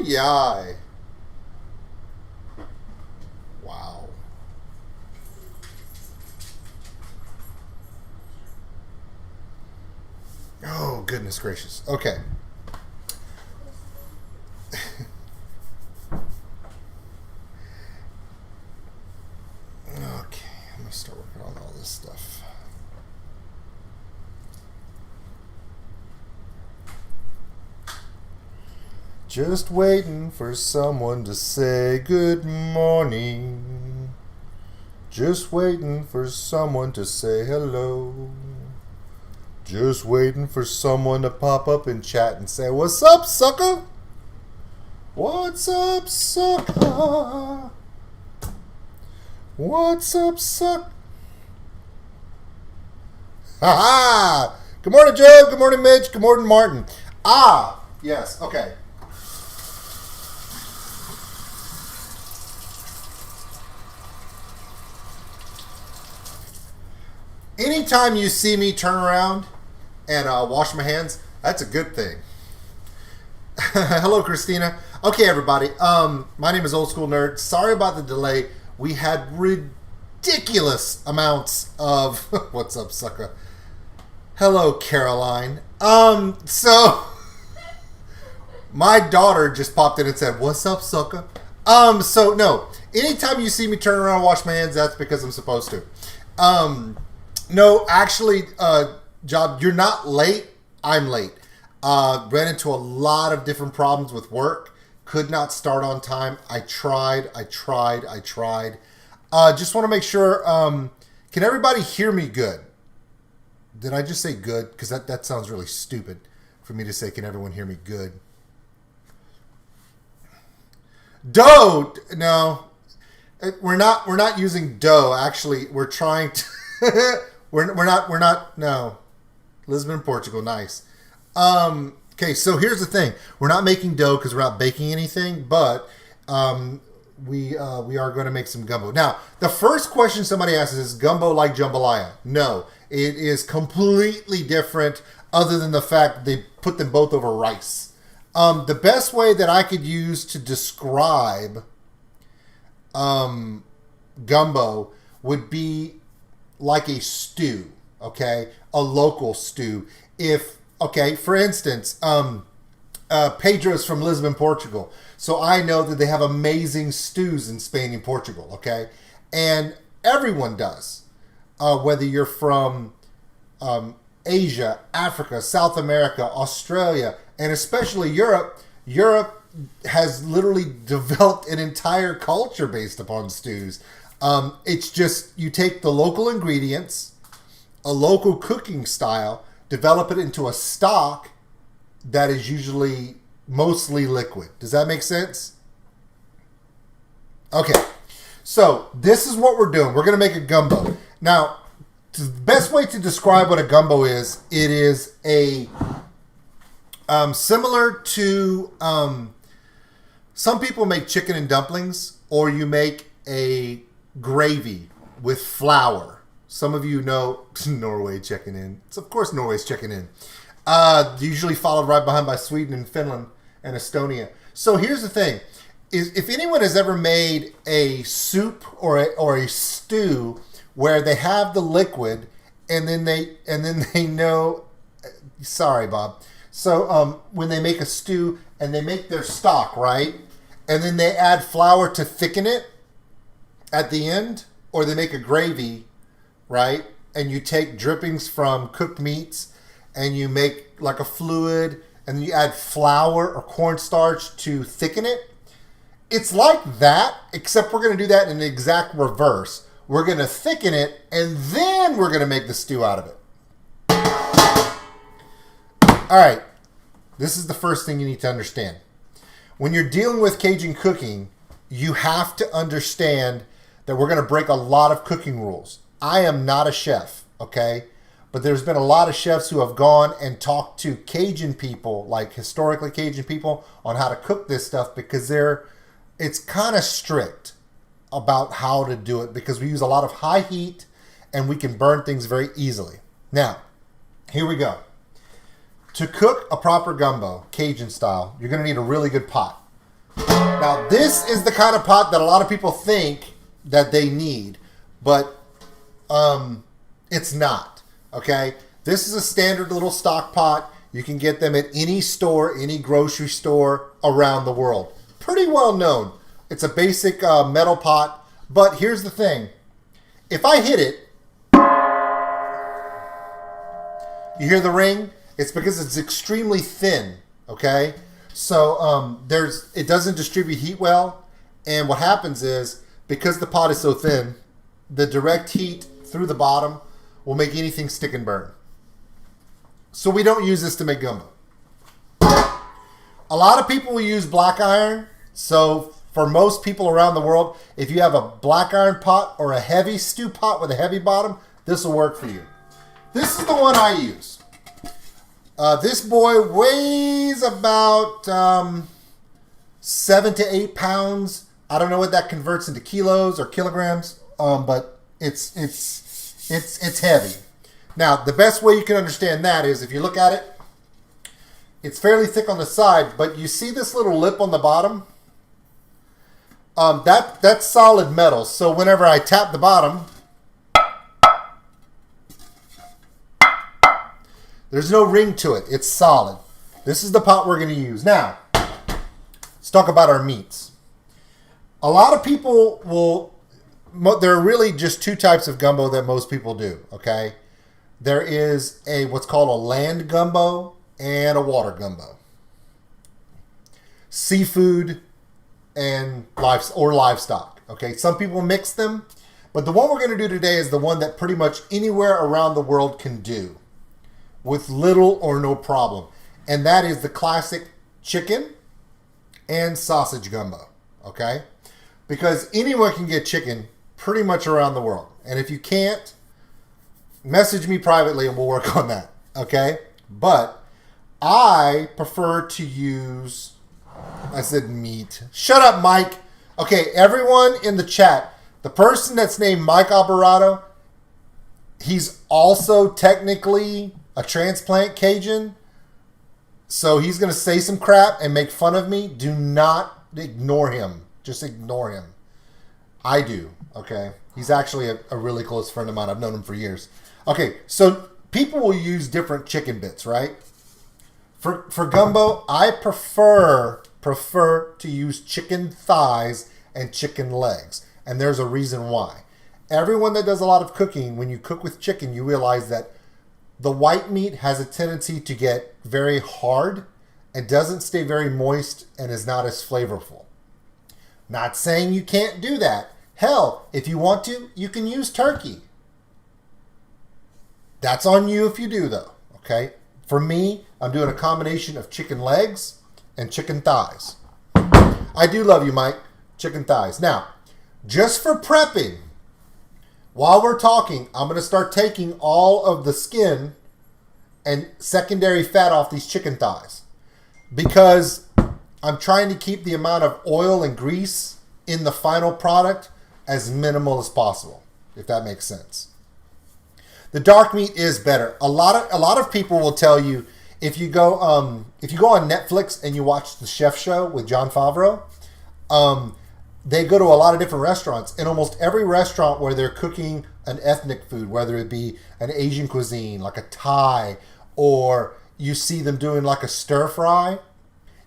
yay. Wow. Oh, goodness gracious. Okay. Okay, I'm going to start working on all this stuff. Just waiting for someone to say good morning. Just waiting for someone to say hello. Just waiting for someone to pop up in chat and say, "What's up, sucker? What's up, sucker? What's up, sucker?" Ha ha! Good morning, Joe. Good morning, Mitch. Good morning, Martin. Ah, yes. Okay. Anytime you see me turn around and wash my hands, that's a good thing. Hello, Christina. Okay, everybody. My name is OldSkuleNerd. Sorry about the delay. We had ridiculous amounts of... What's up, sucker? Hello, Caroline. So... My daughter just popped in and said, "What's up, sucker?" So, no. Anytime you see me turn around and wash my hands, that's because I'm supposed to. No, actually, Job, you're not late. I'm late. Ran into a lot of different problems with work. Could not start on time. I tried. Just want to make sure, can everybody hear me good? Did I just say good? Because that sounds really stupid for me to say, can everyone hear me good? Dough! No. We're not using dough. Actually, we're trying to... We're not, no. Lisbon, Portugal, nice. Okay, so here's the thing. We're not making dough because we're not baking anything, but we are going to make some gumbo. Now, the first question somebody asks is gumbo like jambalaya? No, it is completely different other than the fact they put them both over rice. The best way that I could use to describe gumbo would be like a stew, okay? A local stew. If, okay, for instance, Pedro's from Lisbon, Portugal. So I know that they have amazing stews in Spain and Portugal, okay? And everyone does. Whether you're from Asia, Africa, South America, Australia, and especially Europe. Europe has literally developed an entire culture based upon stews. It's just, you take the local ingredients, a local cooking style, develop it into a stock that is usually mostly liquid. Does that make sense? Okay, so this is what we're doing. We're going to make a gumbo. Now, the best way to describe what a gumbo is, it is a similar to some people make chicken and dumplings, or you make a gravy with flour. Some of you know Norway checking in. It's of course Norway's checking in. Usually followed right behind by Sweden and Finland and Estonia. So here's the thing: is if anyone has ever made a soup or a stew where they have the liquid and then they know. Sorry, Bob. So when they make a stew and they make their stock, right, and then they add flour to thicken it at the end, or they make a gravy, right? And you take drippings from cooked meats and you make like a fluid and then you add flour or cornstarch to thicken it. It's like that, except we're going to do that in the exact reverse. We're going to thicken it and then we're going to make the stew out of it. All right. This is the first thing you need to understand. When you're dealing with Cajun cooking, you have to understand that we're going to break a lot of cooking rules. I am not a chef, okay? But there's been a lot of chefs who have gone and talked to Cajun people, like historically Cajun people, on how to cook this stuff because it's kind of strict about how to do it because we use a lot of high heat and we can burn things very easily. Now, here we go. To cook a proper gumbo, Cajun style, you're going to need a really good pot. Now, this is the kind of pot that a lot of people think that they need, but it's not, okay? This is a standard little stock pot. You can get them at any store, any grocery store around the world. Pretty well known. It's a basic metal pot, but here's the thing. If I hit it, you hear the ring? It's because it's extremely thin, okay? So it doesn't distribute heat well, and what happens is, because the pot is so thin, the direct heat through the bottom will make anything stick and burn. So we don't use this to make gumbo. A lot of people will use black iron. So for most people around the world, if you have a black iron pot or a heavy stew pot with a heavy bottom, this will work for you. This is the one I use. This boy weighs about 7 to 8 pounds. I don't know what that converts into kilos or kilograms, but it's heavy. Now, the best way you can understand that is if you look at it, it's fairly thick on the side, but you see this little lip on the bottom? That's solid metal. So whenever I tap the bottom, there's no ring to it. It's solid. This is the pot we're going to use. Now, let's talk about our meats. A lot of people there are really just two types of gumbo that most people do, okay? There is what's called a land gumbo and a water gumbo. Seafood and livestock, okay? Some people mix them, but the one we're going to do today is the one that pretty much anywhere around the world can do with little or no problem. And that is the classic chicken and sausage gumbo, okay? Because anyone can get chicken pretty much around the world. And if you can't, message me privately and we'll work on that, okay? But I prefer to use, I said meat. Shut up, Mike. Okay, everyone in the chat, the person that's named Mike Alvarado, he's also technically a transplant Cajun. So he's going to say some crap and make fun of me. Do not ignore him. Just ignore him. I do, okay? He's actually a really close friend of mine. I've known him for years. Okay, so people will use different chicken bits, right? For gumbo, I prefer to use chicken thighs and chicken legs. And there's a reason why. Everyone that does a lot of cooking, when you cook with chicken, you realize that the white meat has a tendency to get very hard and doesn't stay very moist and is not as flavorful. Not saying you can't do that. Hell, if you want to, you can use turkey. That's on you if you do, though, okay? For me, I'm doing a combination of chicken legs and chicken thighs. I do love you, Mike. Chicken thighs. Now, just for prepping, while we're talking, I'm going to start taking all of the skin and secondary fat off these chicken thighs because I'm trying to keep the amount of oil and grease in the final product as minimal as possible, if that makes sense. The dark meat is better. A lot of people will tell you if you go on Netflix and you watch the Chef Show with Jon Favreau, they go to a lot of different restaurants. In almost every restaurant where they're cooking an ethnic food, whether it be an Asian cuisine, like a Thai, or you see them doing like a stir fry,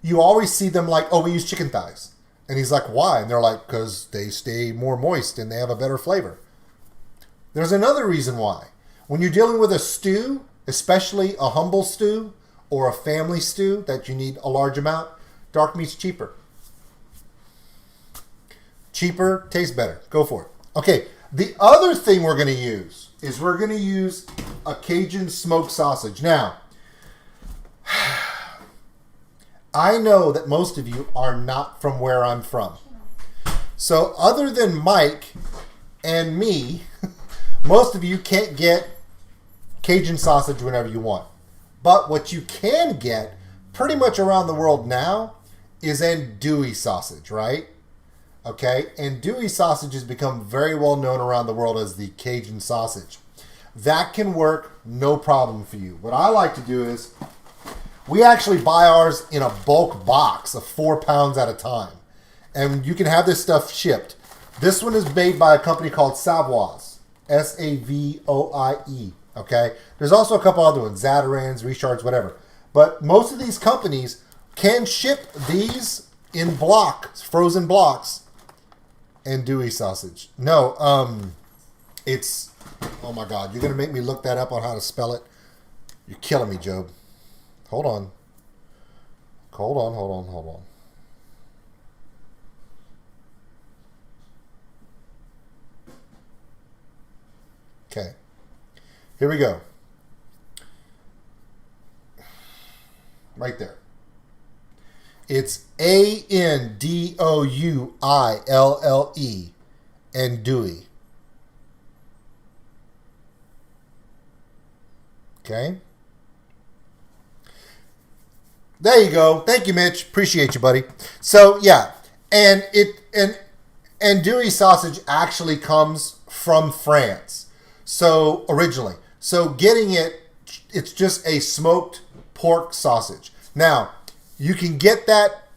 you always see them like, oh, we use chicken thighs. And he's like, why? And they're like, because they stay more moist and they have a better flavor. There's another reason why. When you're dealing with a stew, especially a humble stew or a family stew that you need a large amount, dark meat's cheaper. Cheaper, tastes better. Go for it. Okay, the other thing we're going to use is we're going to use a Cajun smoked sausage. Now, I know that most of you are not from where I'm from. So other than Mike and me, most of you can't get Cajun sausage whenever you want. But what you can get pretty much around the world now is andouille sausage, right? Okay, andouille sausage has become very well known around the world as the Cajun sausage. That can work no problem for you. What I like to do is We actually buy ours in a bulk box of 4 pounds at a time. And you can have this stuff shipped. This one is made by a company called Savoie. Savoie. Okay? There's also a couple other ones. Zatarans, Richards, whatever. But most of these companies can ship these in blocks, frozen blocks, andouille sausage. No, it's... Oh my God, you're going to make me look that up on how to spell it? You're killing me, Job. Hold on. Hold on. Okay. Here we go. Right there. It's Andouille. Andouille. Okay. There you go. Thank you, Mitch. Appreciate you, buddy. So yeah, and andouille sausage actually comes from France. So originally, so getting it, it's just a smoked pork sausage. Now you can get that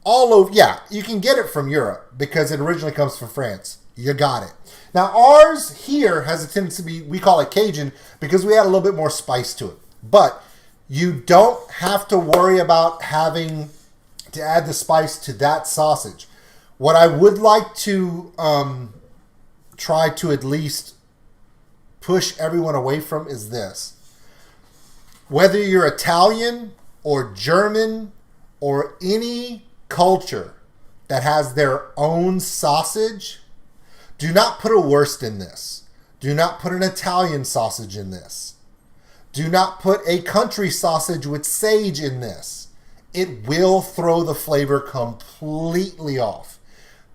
all over. Yeah, you can get it from Europe because it originally comes from France. You got it. Now ours here has a tendency to be, we call it Cajun because we add a little bit more spice to it. But you don't have to worry about having to add the spice to that sausage. What I would like to try to at least push everyone away from is this. Whether you're Italian or German or any culture that has their own sausage, do not put a wurst in this. Do not put an Italian sausage in this. Do not put a country sausage with sage in this. It will throw the flavor completely off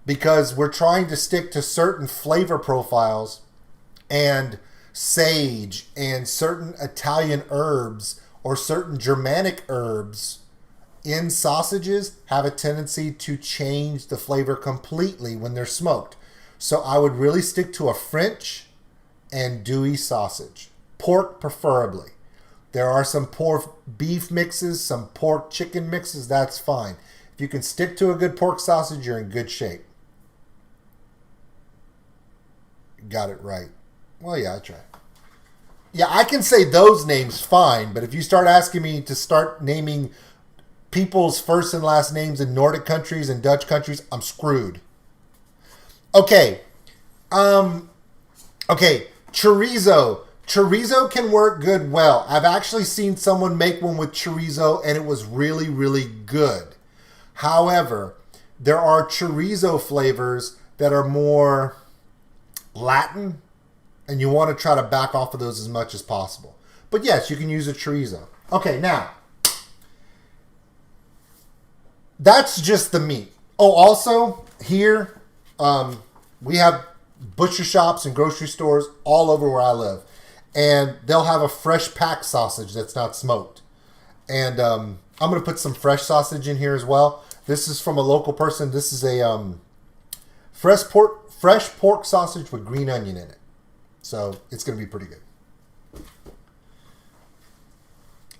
because we're trying to stick to certain flavor profiles, and sage and certain Italian herbs or certain Germanic herbs in sausages have a tendency to change the flavor completely when they're smoked. So I would really stick to a French andouille sausage. Pork preferably. There are some pork beef mixes, some pork chicken mixes, that's fine. If you can stick to a good pork sausage, you're in good shape. Got it right. Well, yeah, I try. Yeah, I can say those names fine, but if you start asking me to start naming people's first and last names in Nordic countries and Dutch countries, I'm screwed. Okay. Okay, chorizo. Chorizo can work good well. I've actually seen someone make one with chorizo and it was really, really good. However, there are chorizo flavors that are more Latin, and you want to try to back off of those as much as possible. But yes, you can use a chorizo. Okay, now, that's just the meat. Oh, also, here, we have butcher shops and grocery stores all over where I live. And they'll have a fresh packed sausage that's not smoked. And I'm going to put some fresh sausage in here as well. This is from a local person. This is a fresh pork sausage with green onion in it. So it's going to be pretty good.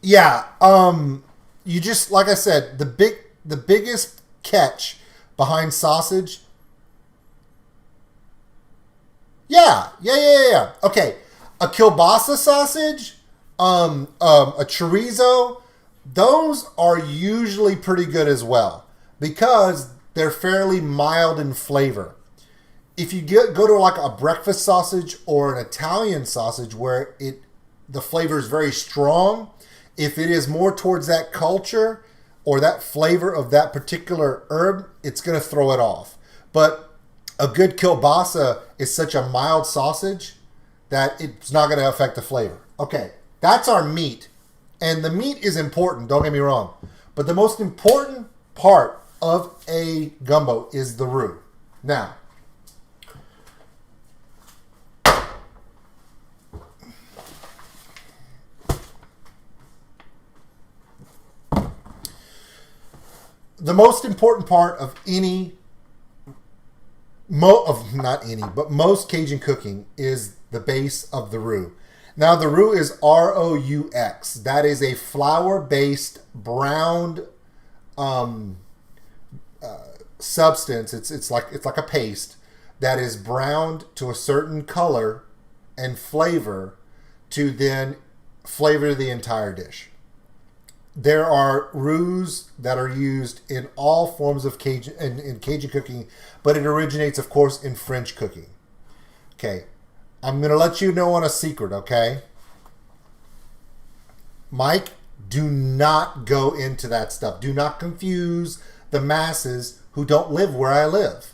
Yeah, you just, like I said, the biggest catch behind sausage. Yeah. Okay, a kielbasa sausage, a chorizo, those are usually pretty good as well because they're fairly mild in flavor. If you go to like a breakfast sausage or an Italian sausage where the flavor is very strong, if it is more towards that culture or that flavor of that particular herb, it's going to throw it off. But a good kielbasa is such a mild sausage that it's not going to affect the flavor. Okay, that's our meat. And the meat is important, don't get me wrong. But the most important part of a gumbo is the roux. Now, the most important part of most Cajun cooking is the base of the roux. Now the roux is ROUX. That is a flour-based browned substance. It's like a paste that is browned to a certain color and flavor to then flavor the entire dish. There are roux that are used in all forms of Cajun in Cajun cooking, but it originates, of course, in French cooking. Okay, I'm going to let you know on a secret, okay? Mike, do not go into that stuff. Do not confuse the masses who don't live where I live.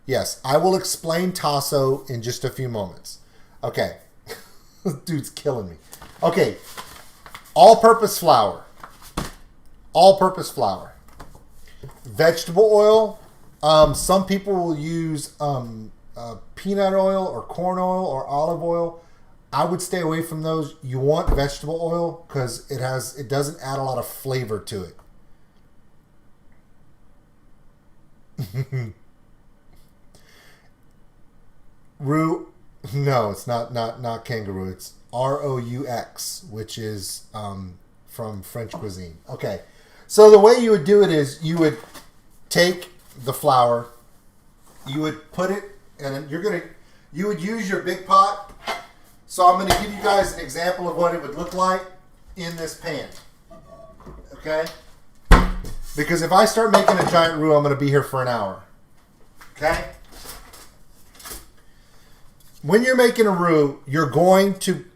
Yes, I will explain tasso in just a few moments. Okay, dude's killing me. Okay, all-purpose flour. All-purpose flour. Vegetable oil. Some people will use peanut oil or corn oil or olive oil. I would stay away from those. You want vegetable oil because it doesn't add a lot of flavor to it. Roux. No, it's not kangaroo. It's ROUX, which is from French cuisine. Okay. So the way you would do it is you would take the flour, you would put it, and you would use your big pot. So I'm going to give you guys an example of what it would look like in this pan. Okay? Because if I start making a giant roux, I'm going to be here for an hour. Okay? When you're making a roux, you're going to...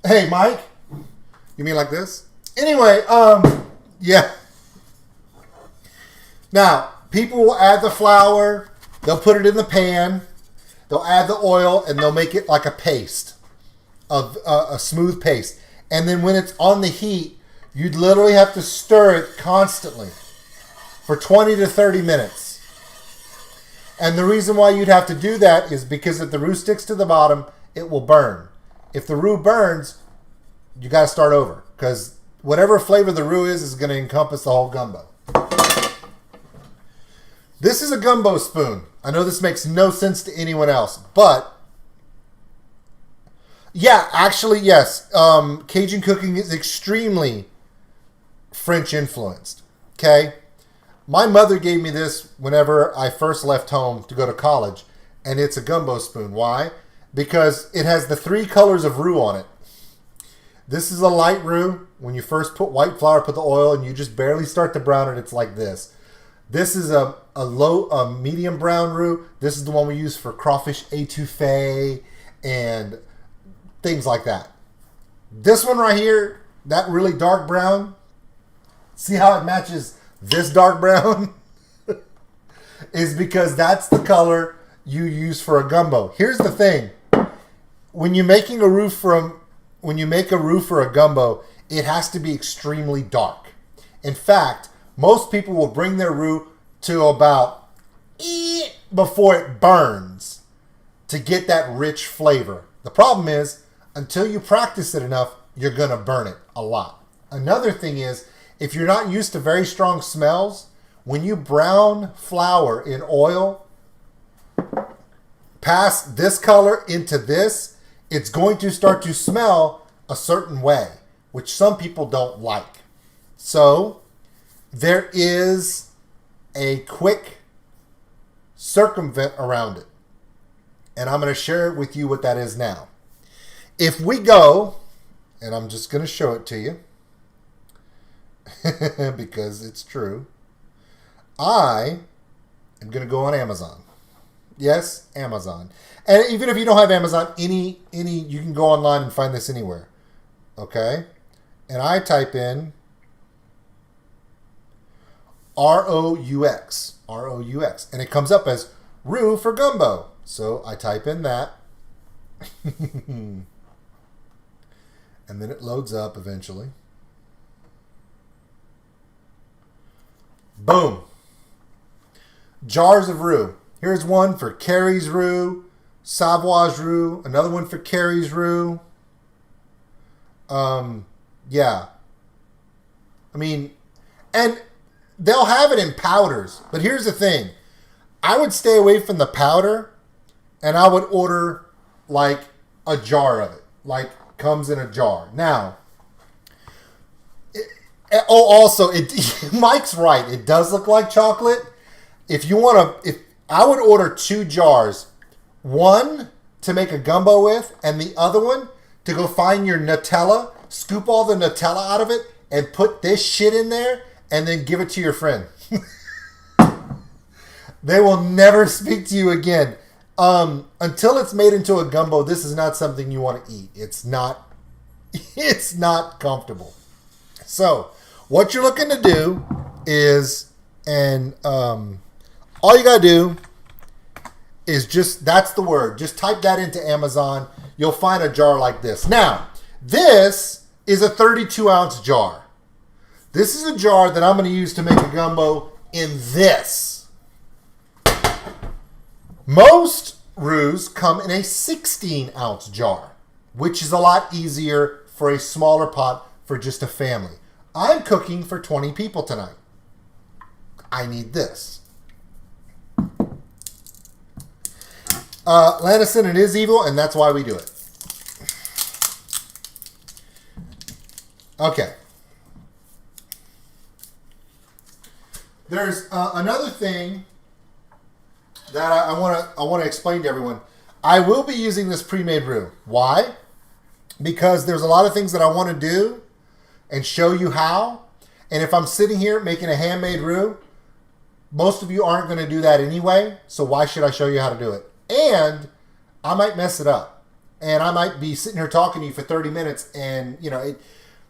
Hey, Mike. You mean like this? Anyway, yeah. Now, people will add the flour. They'll put it in the pan. They'll add the oil, and they'll make it like a paste, a smooth paste. And then when it's on the heat, you'd literally have to stir it constantly for 20 to 30 minutes. And the reason why you'd have to do that is because if the roux sticks to the bottom, it will burn. If the roux burns, you got to start over because whatever flavor the roux is going to encompass the whole gumbo. This is a gumbo spoon. I know this makes no sense to anyone else, but yeah, actually, yes. Cajun cooking is extremely French influenced. Okay. My mother gave me this whenever I first left home to go to college, and it's a gumbo spoon. Why? Because it has the 3 colors of roux on it. This is a light roux. When you first put white flour, put the oil, and you just barely start to brown it, it's like this. This is a medium brown roux. This is the one we use for crawfish étouffée and things like that. This one right here, that really dark brown, see how it matches this dark brown? Is because that's the color you use for a gumbo. Here's the thing. When you're making a roux when you make a roux for a gumbo, it has to be extremely dark. In fact, most people will bring their roux to about before it burns to get that rich flavor. The problem is, until you practice it enough, you're going to burn it a lot. Another thing is, if you're not used to very strong smells, when you brown flour in oil, pass this color into this, it's going to start to smell a certain way, which some people don't like. So there is a quick circumvent around it. And I'm going to share with you what that is now. If we go, and I'm just going to show it to you, because it's true, I am going to go on Amazon. Yes, Amazon. And even if you don't have Amazon, any you can go online and find this anywhere. Okay? And I type in ROUX, and it comes up as roux for gumbo. So I type in that. And then it loads up eventually. Boom. Jars of roux. Here's one for Carrie's roux, Savoy's roux, another one for Carrie's roux. Yeah. I mean, and they'll have it in powders. But here's the thing. I would stay away from the powder, and I would order like a jar of it. Like, comes in a jar. Now, also, Mike's right. It does look like chocolate. If you want to, I would order 2 jars. One to make a gumbo with, and the other one to go find your Nutella, scoop all the Nutella out of it, and put this shit in there, and then give it to your friend. They will never speak to you again. Until it's made into a gumbo, this is not something you want to eat. It's not comfortable. So, what you're looking to do is, all you gotta do is that's the word. Just type that into Amazon. You'll find a jar like this. Now, this is a 32-ounce jar. This is a jar that I'm going to use to make a gumbo in this. Most roux come in a 16-ounce jar, which is a lot easier for a smaller pot for just a family. I'm cooking for 20 people tonight. I need this. Landison, it is evil, and that's why we do it. Okay. There's another thing that I want to explain to everyone. I will be using this pre-made roux. Why? Because there's a lot of things that I want to do and show you how. And if I'm sitting here making a handmade roux, most of you aren't going to do that anyway. So why should I show you how to do it? And I might mess it up. And I might be sitting here talking to you for 30 minutes. And,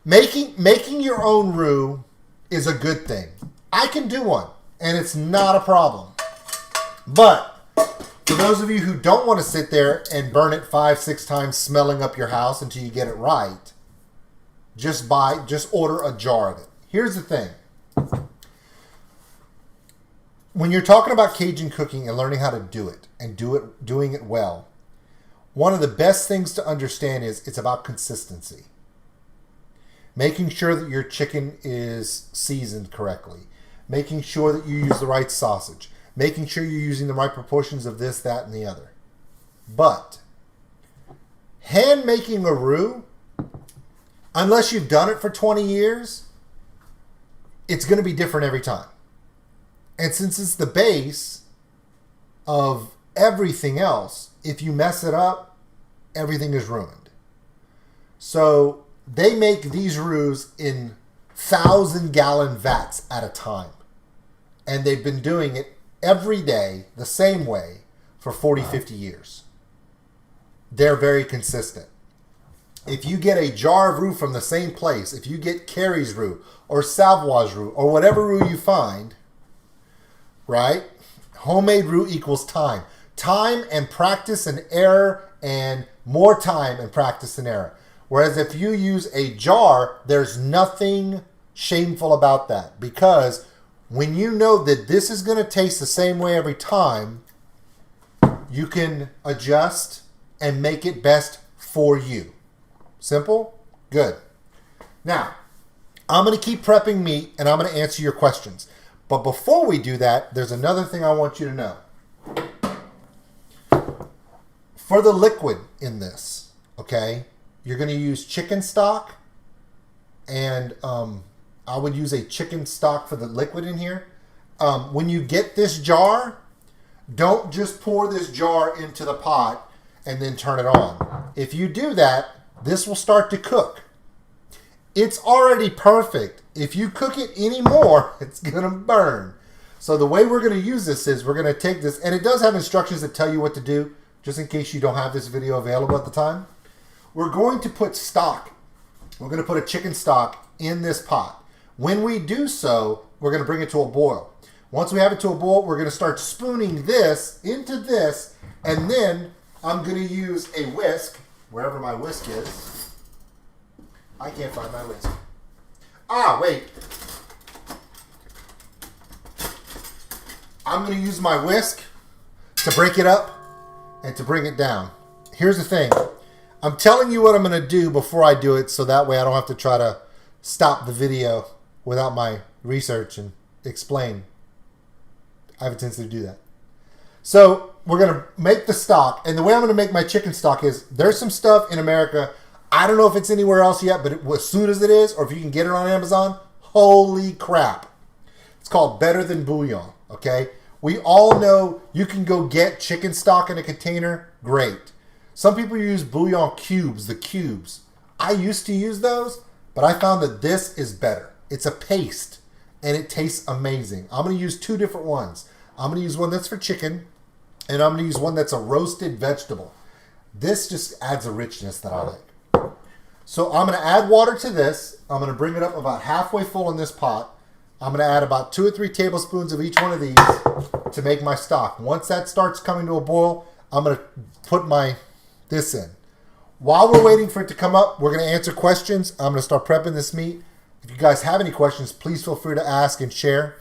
making your own roux is a good thing. I can do one. And it's not a problem. But for those of you who don't want to sit there and burn it 5-6 times smelling up your house until you get it right, just order a jar of it. Here's the thing. When you're talking about Cajun cooking and learning how to do it and doing it well, one of the best things to understand is it's about consistency. Making sure that your chicken is seasoned correctly. Making sure that you use the right sausage. Making sure you're using the right proportions of this, that, and the other. But hand making a roux, unless you've done it for 20 years, it's going to be different every time. And since it's the base of everything else, if you mess it up, everything is ruined. So they make these roux in 1,000-gallon vats at a time. And they've been doing it every day the same way for 40, 50 years. They're very consistent. If you get a jar of roux from the same place, if you get Carrie's roux or Savoy's roux or whatever roux you find, right? Homemade roux equals time. Time and practice and error, and more time and practice and error. Whereas if you use a jar, there's nothing shameful about that. Because when you know that this is going to taste the same way every time, you can adjust and make it best for you. Simple? Good. Now, I'm going to keep prepping meat and I'm going to answer your questions. But before we do that, there's another thing I want you to know. For the liquid in this, okay, you're going to use chicken stock. And I would use a chicken stock for the liquid in here. When you get this jar, don't just pour this jar into the pot and then turn it on. If you do that, this will start to cook. It's already perfect. If you cook it anymore, it's going to burn. So the way we're going to use this is we're going to take this, and it does have instructions that tell you what to do, just in case you don't have this video available at the time. We're going to put stock. We're going to put a chicken stock in this pot. When we do so, we're going to bring it to a boil. Once we have it to a boil, we're going to start spooning this into this, and then I'm going to use a whisk, wherever my whisk is. I can't find my whisk. Ah, wait. I'm going to use my whisk to break it up and to bring it down. Here's the thing. I'm telling you what I'm going to do before I do it, so that way I don't have to try to stop the video without my research and explain. I have a tendency to do that. So we're gonna make the stock, and the way I'm gonna make my chicken stock is there's some stuff in America. I don't know if it's anywhere else yet, but as soon as it is, or if you can get it on Amazon, holy crap! It's called Better Than Bouillon. Okay, we all know you can go get chicken stock in a container. Great. Some people use bouillon cubes, the cubes. I used to use those, but I found that this is better. It's a paste, and it tastes amazing. I'm going to use two different ones. I'm going to use one that's for chicken, and I'm going to use one that's a roasted vegetable. This just adds a richness that I like. So I'm going to add water to this. I'm going to bring it up about halfway full in this pot. I'm going to add about 2 or 3 tablespoons of each one of these to make my stock. Once that starts coming to a boil, I'm going to put this in. While we're waiting for it to come up, we're going to answer questions. I'm going to start prepping this meat. If you guys have any questions, please feel free to ask and share.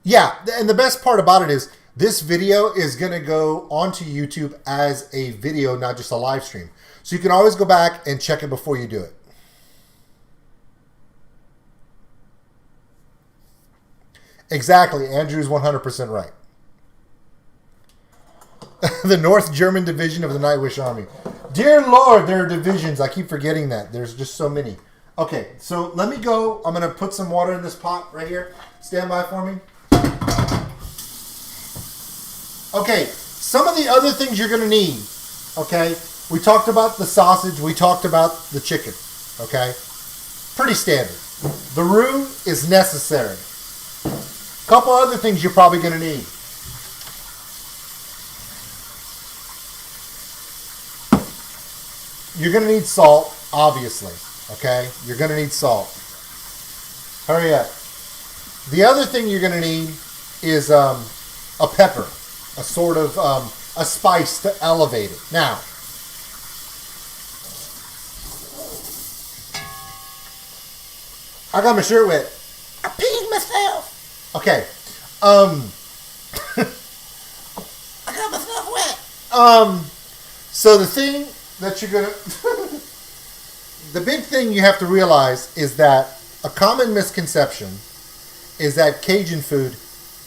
Yeah, and the best part about it is this video is going to go onto YouTube as a video, not just a live stream. So you can always go back and check it before you do it. Exactly. Andrew's 100% right. The North German Division of the Nightwish Army. Dear Lord, there are divisions. I keep forgetting that. There's just so many. Okay, so let me go. I'm going to put some water in this pot right here. Stand by for me. Okay, some of the other things you're going to need. Okay, we talked about the sausage. We talked about the chicken. Okay, pretty standard. The roux is necessary. Couple other things you're probably going to need. You're going to need salt, obviously. Okay? You're going to need salt. Hurry up. The other thing you're going to need is a pepper. A sort of a spice to elevate it. Now, I got my shirt wet. I peed myself. Okay. I got myself wet. So the thing that you're gonna the big thing you have to realize is that a common misconception is that Cajun food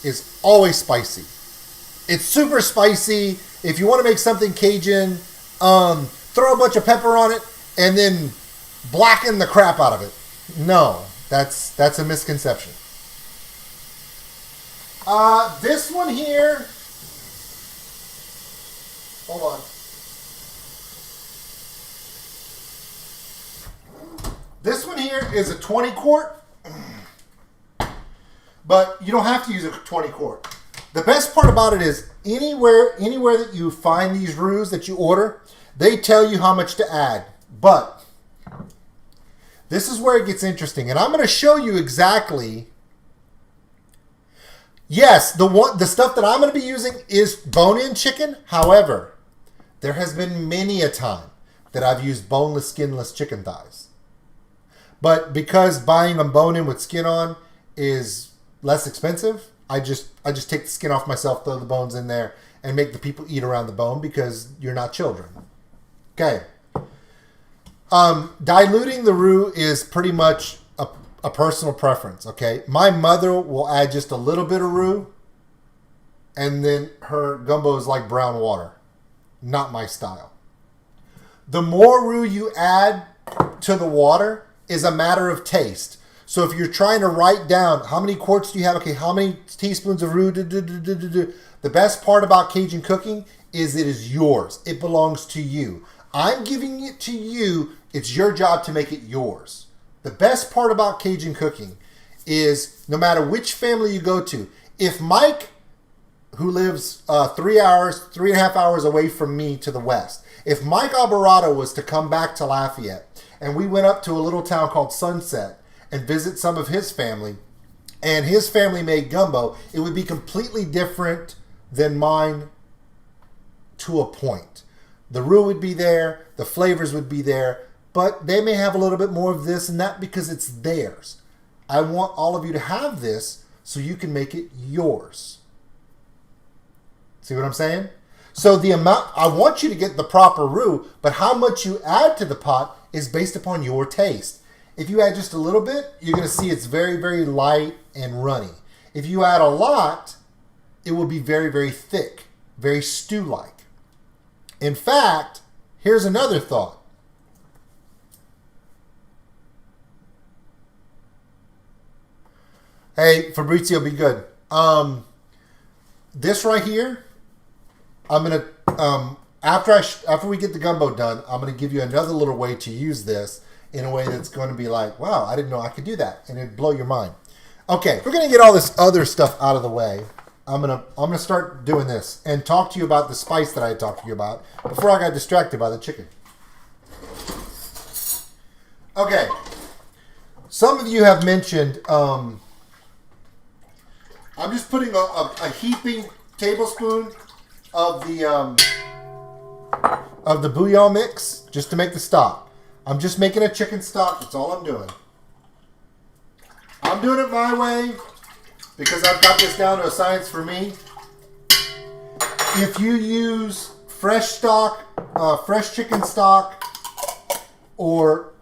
is always spicy. It's super spicy. If you want to make something Cajun, throw a bunch of pepper on it and then blacken the crap out of it. No, that's a misconception. This one here, hold on. This one here is a 20 quart, but you don't have to use a 20 quart. The best part about it is anywhere that you find these roux that you order, they tell you how much to add. But this is where it gets interesting, and I'm going to show you exactly. Yes, the stuff that I'm going to be using is bone-in chicken. However, there has been many a time that I've used boneless, skinless chicken thighs. But because buying them bone-in with skin on is less expensive, I just take the skin off myself, throw the bones in there, and make the people eat around the bone because you're not children. Okay. Diluting the roux is pretty much a personal preference, okay? My mother will add just a little bit of roux, and then her gumbo is like brown water. Not my style. The more roux you add to the water is a matter of taste. So if you're trying to write down how many quarts do you have, okay, how many teaspoons of roux, the best part about Cajun cooking is it is yours. It belongs to you. I'm giving it to you. It's your job to make it yours. The best part about Cajun cooking is no matter which family you go to, if Mike, who lives 3.5 hours away from me to the west, if Mike Alvarado was to come back to Lafayette and we went up to a little town called Sunset and visit some of his family, and his family made gumbo, it would be completely different than mine to a point. The roux would be there, the flavors would be there, but they may have a little bit more of this and that because it's theirs. I want all of you to have this so you can make it yours. See what I'm saying? So the amount, I want you to get the proper roux, but how much you add to the pot is based upon your taste. If you add just a little bit, you're going to see it's very, very light and runny. If you add a lot, it will be very, very thick, very stew-like. In fact, here's another thought. Hey, Fabrizio, be good. This right here, I'm going to, after we get the gumbo done, I'm going to give you another little way to use this in a way that's going to be like, wow, I didn't know I could do that. And it'd blow your mind. Okay, we're going to get all this other stuff out of the way. I'm gonna start doing this and talk to you about the spice that I talked to you about before I got distracted by the chicken. Okay, some of you have mentioned, I'm just putting a heaping tablespoon of the bouillon mix just to make the stock. I'm just making a chicken stock. That's all I'm doing. I'm doing it my way because I've got this down to a science for me. If you use fresh stock, fresh chicken stock, or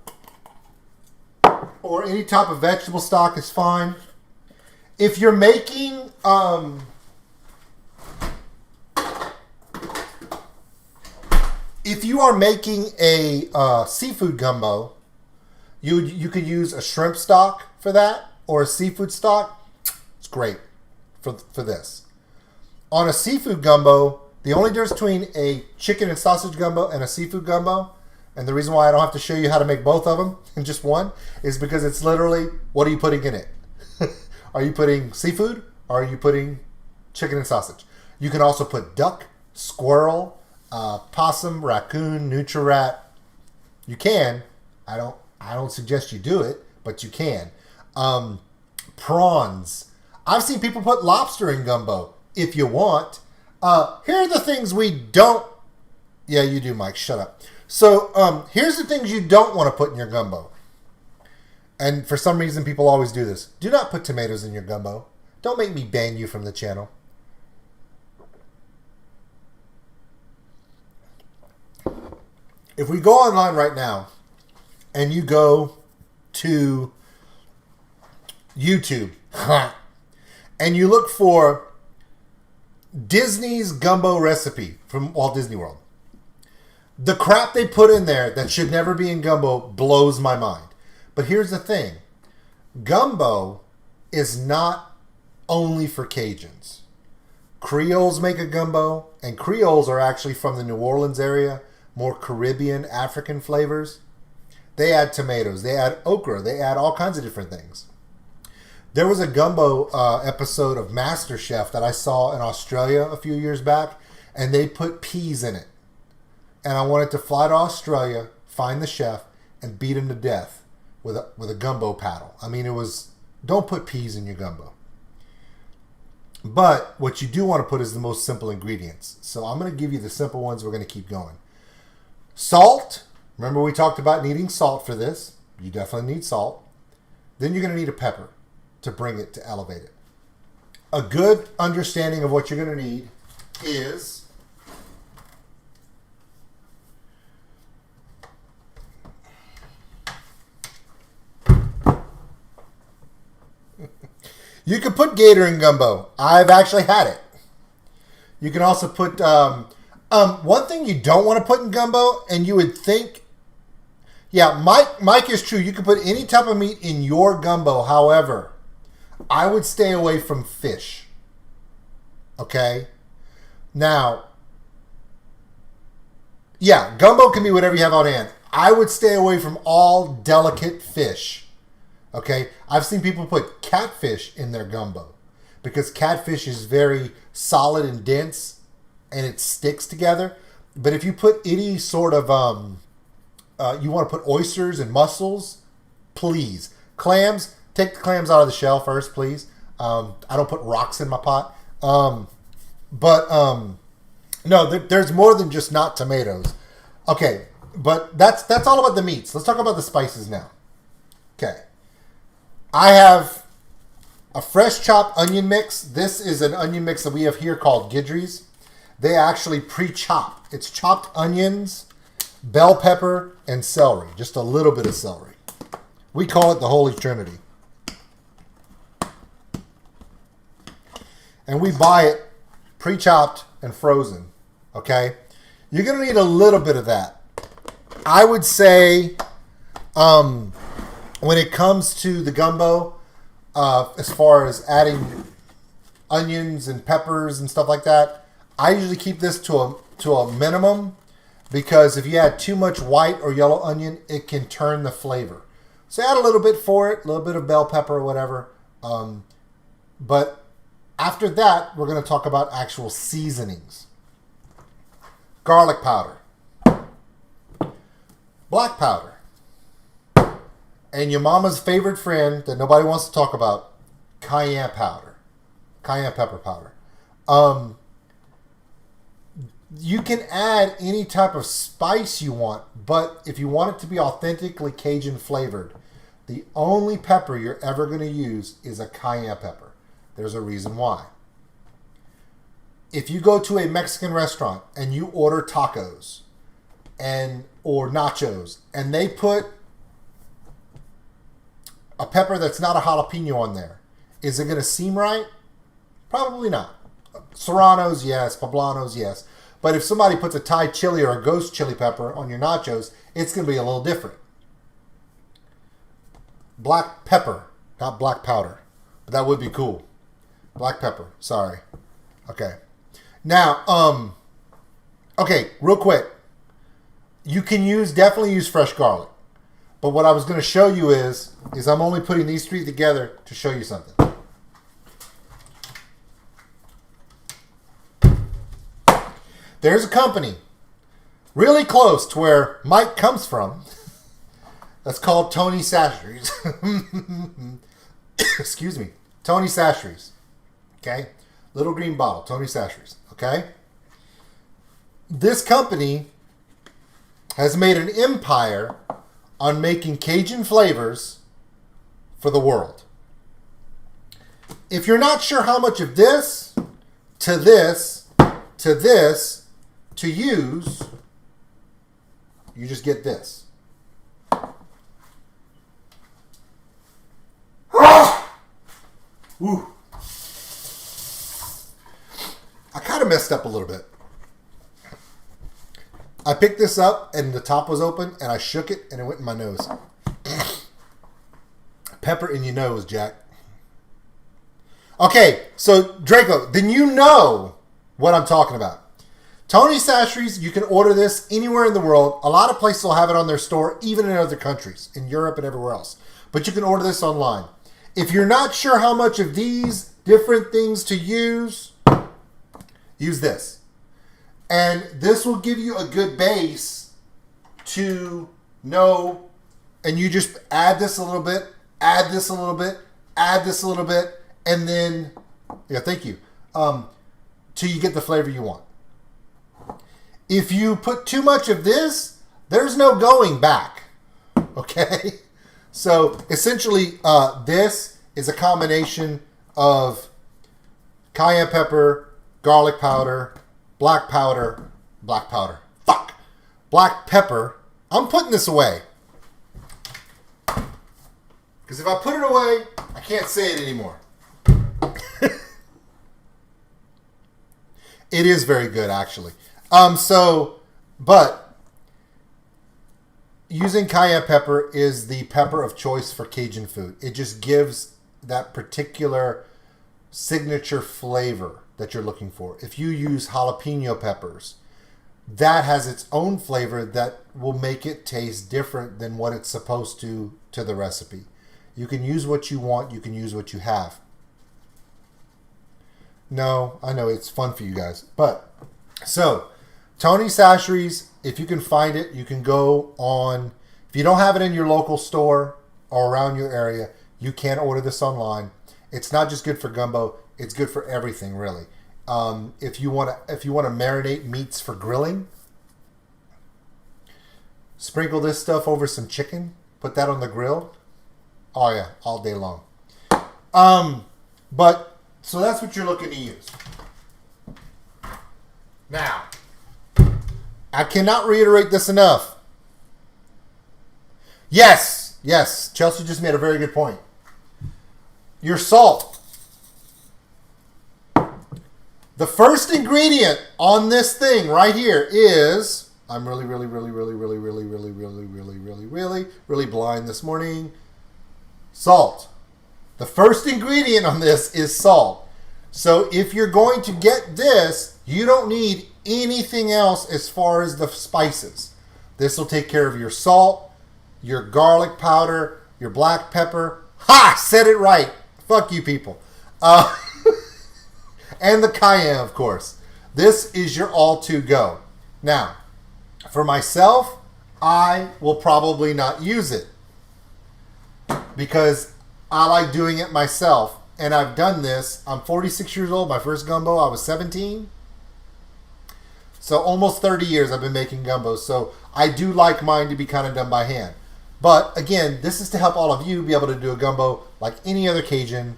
any type of vegetable stock is fine. If you're making if you are making a seafood gumbo, you could use a shrimp stock for that or a seafood stock. It's great for this. On a seafood gumbo, the only difference between a chicken and sausage gumbo and a seafood gumbo, and the reason why I don't have to show you how to make both of them in just one, is because it's literally, what are you putting in it? Are you putting seafood or are you putting chicken and sausage? You can also put duck, squirrel, possum, raccoon, nutria-rat. You can. I don't suggest you do it, but you can. Prawns. I've seen people put lobster in gumbo if you want. Here are the things we don't. Yeah, you do, Mike. Shut up. So here's the things you don't want to put in your gumbo. And for some reason, people always do this. Do not put tomatoes in your gumbo. Don't make me ban you from the channel. If we go online right now and you go to YouTube and you look for Disney's gumbo recipe from Walt Disney World, the crap they put in there that should never be in gumbo blows my mind. But here's the thing. Gumbo is not only for Cajuns. Creoles make a gumbo, and Creoles are actually from the New Orleans area, more Caribbean, African flavors. They add tomatoes, they add okra, they add all kinds of different things. There was a gumbo episode of MasterChef that I saw in Australia a few years back, and they put peas in it. And I wanted to fly to Australia, find the chef, and beat him to death with a gumbo paddle. I mean, it was, don't put peas in your gumbo. But what you do want to put is the most simple ingredients. So I'm going to give you the simple ones. We're going to keep going. Salt. Remember we talked about needing salt for this. You definitely need salt. Then you're going to need a pepper to bring it, to elevate it. A good understanding of what you're going to need is you can put gator in gumbo. I've actually had it. You can also put one thing you don't want to put in gumbo, and you would think, yeah, Mike is true. You can put any type of meat in your gumbo. However, I would stay away from fish. Okay? Now, yeah, gumbo can be whatever you have on hand. I would stay away from all delicate fish. Okay? I've seen people put catfish in their gumbo because catfish is very solid and dense and it sticks together. But if you put any sort of, you want to put oysters and mussels, please. Clams, take the clams out of the shell first, please. I don't put rocks in my pot. No, there's more than just not tomatoes. Okay, but that's all about the meats. Let's talk about the spices now. Okay. I have a fresh chopped onion mix. This is an onion mix that we have here called Guidry's. They actually pre-chop. It's chopped onions, bell pepper, and celery. Just a little bit of celery. We call it the Holy Trinity. And we buy it pre-chopped and frozen. Okay? You're going to need a little bit of that. I would say when it comes to the gumbo, as far as adding onions and peppers and stuff like that, I usually keep this to a minimum, because if you add too much white or yellow onion, it can turn the flavor. So add a little bit for it, a little bit of bell pepper or whatever. But after that, we're going to talk about actual seasonings. Garlic powder. Black powder. And your mama's favorite friend that nobody wants to talk about, cayenne powder. Cayenne pepper powder. You can add any type of spice you want, but if you want it to be authentically Cajun flavored, the only pepper you're ever going to use is a cayenne pepper. There's a reason why. If you go to a Mexican restaurant and you order tacos or nachos, and they put a pepper that's not a jalapeno on there, is it going to seem right? Probably not. Serranos, yes. Poblanos, yes. But if somebody puts a Thai chili or a ghost chili pepper on your nachos, it's going to be a little different. Black pepper, not black powder. But that would be cool. Black pepper, sorry. Okay. Now, okay, real quick. You can definitely use fresh garlic. But what I was going to show you is I'm only putting these three together to show you something. There's a company really close to where Mike comes from that's called Tony Chachere's. Excuse me. Tony Chachere's. Okay? Little green bottle. Tony Chachere's. Okay? This company has made an empire on making Cajun flavors for the world. If you're not sure how much of this to this to this to use, you just get this. Ooh. I kind of messed up a little bit. I picked this up and the top was open and I shook it and it went in my nose. Pepper in your nose, Jack. Okay, so Draco, then you know what I'm talking about. Tony Chachere's, you can order this anywhere in the world. A lot of places will have it on their store, even in other countries, in Europe and everywhere else. But you can order this online. If you're not sure how much of these different things to use this. And this will give you a good base to know, and you just add this a little bit, add this a little bit, add this a little bit, and then, yeah, thank you, till you get the flavor you want. If you put too much of this, there's no going back, okay? So essentially, this is a combination of cayenne pepper, garlic powder, black pepper. I'm putting this away. Because if I put it away, I can't say it anymore. It is very good, actually. But using cayenne pepper is the pepper of choice for Cajun food. It just gives that particular signature flavor that you're looking for. If you use jalapeno peppers, that has its own flavor that will make it taste different than what it's supposed to the recipe. You can use what you want. You can use what you have. No, I know it's fun for you guys. But, so, Tony Chachere's, if you can find it, you can go on. If you don't have it in your local store or around your area, you can order this online. It's not just good for gumbo. It's good for everything, really. If you want to marinate meats for grilling, sprinkle this stuff over some chicken. Put that on the grill. Oh yeah, all day long. But so that's what you're looking to use. Now, I cannot reiterate this enough. Yes, Yes, Chelsea just made a very good point. Your salt. The first ingredient on this thing right here is, I'm really blind this morning. Salt. The first ingredient on this is salt. So if you're going to get this, you don't need anything else as far as the spices. This will take care of your salt, your garlic powder, your black pepper. Ha! Said it right. Fuck you people. And the cayenne, of course. This is your all-to-go. Now, for myself, I will probably not use it because I like doing it myself. And I've done this. I'm 46 years old. My first gumbo, I was 17. So almost 30 years I've been making gumbos. So I do like mine to be kind of done by hand. But again, this is to help all of you be able to do a gumbo like any other Cajun,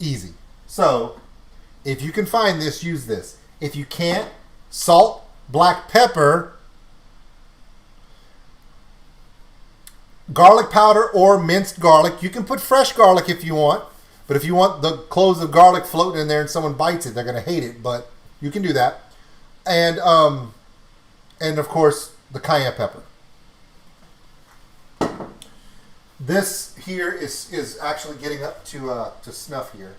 easy. So if you can find this, use this. If you can't, salt, black pepper, garlic powder or minced garlic. You can put fresh garlic if you want. But if you want the cloves of garlic floating in there and someone bites it, they're going to hate it. But you can do that. And of course, the cayenne pepper. This here is actually getting up to snuff here.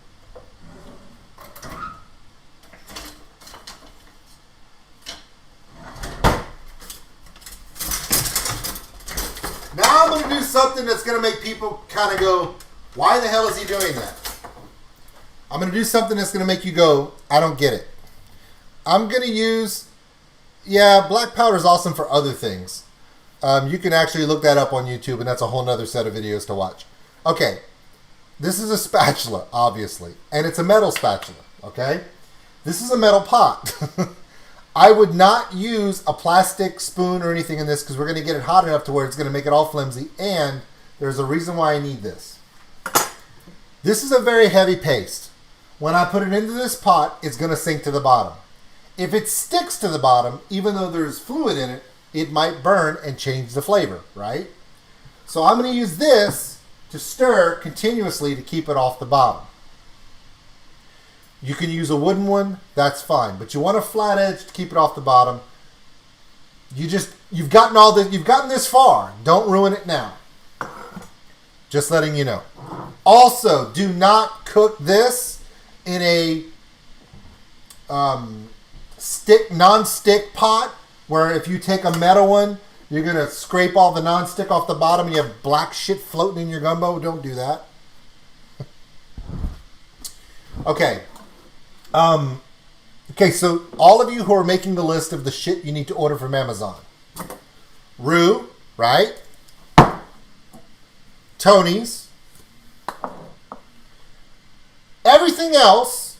Now I'm going to do something that's going to make people kind of go, why the hell is he doing that? I'm going to do something that's going to make you go, I don't get it. I'm going to use, black powder is awesome for other things. You can actually look that up on YouTube, and that's a whole nother set of videos to watch. Okay, this is a spatula, obviously, and it's a metal spatula, okay? This is a metal pot. I would not use a plastic spoon or anything in this because we're going to get it hot enough to where it's going to make it all flimsy, and there's a reason why I need this. This is a very heavy paste. When I put it into this pot, it's going to sink to the bottom. If it sticks to the bottom, even though there's fluid in it, it might burn and change the flavor, right? So I'm going to use this to stir continuously to keep it off the bottom. You can use a wooden one, that's fine. But you want a flat edge to keep it off the bottom. You've gotten this far. Don't ruin it now. Just letting you know. Also, do not cook this in a non-stick pot where if you take a metal one, you're going to scrape all the non-stick off the bottom and you have black shit floating in your gumbo. Don't do that. Okay. Okay, so all of you who are making the list of the shit you need to order from Amazon. Roux, right? Tony's. Everything else,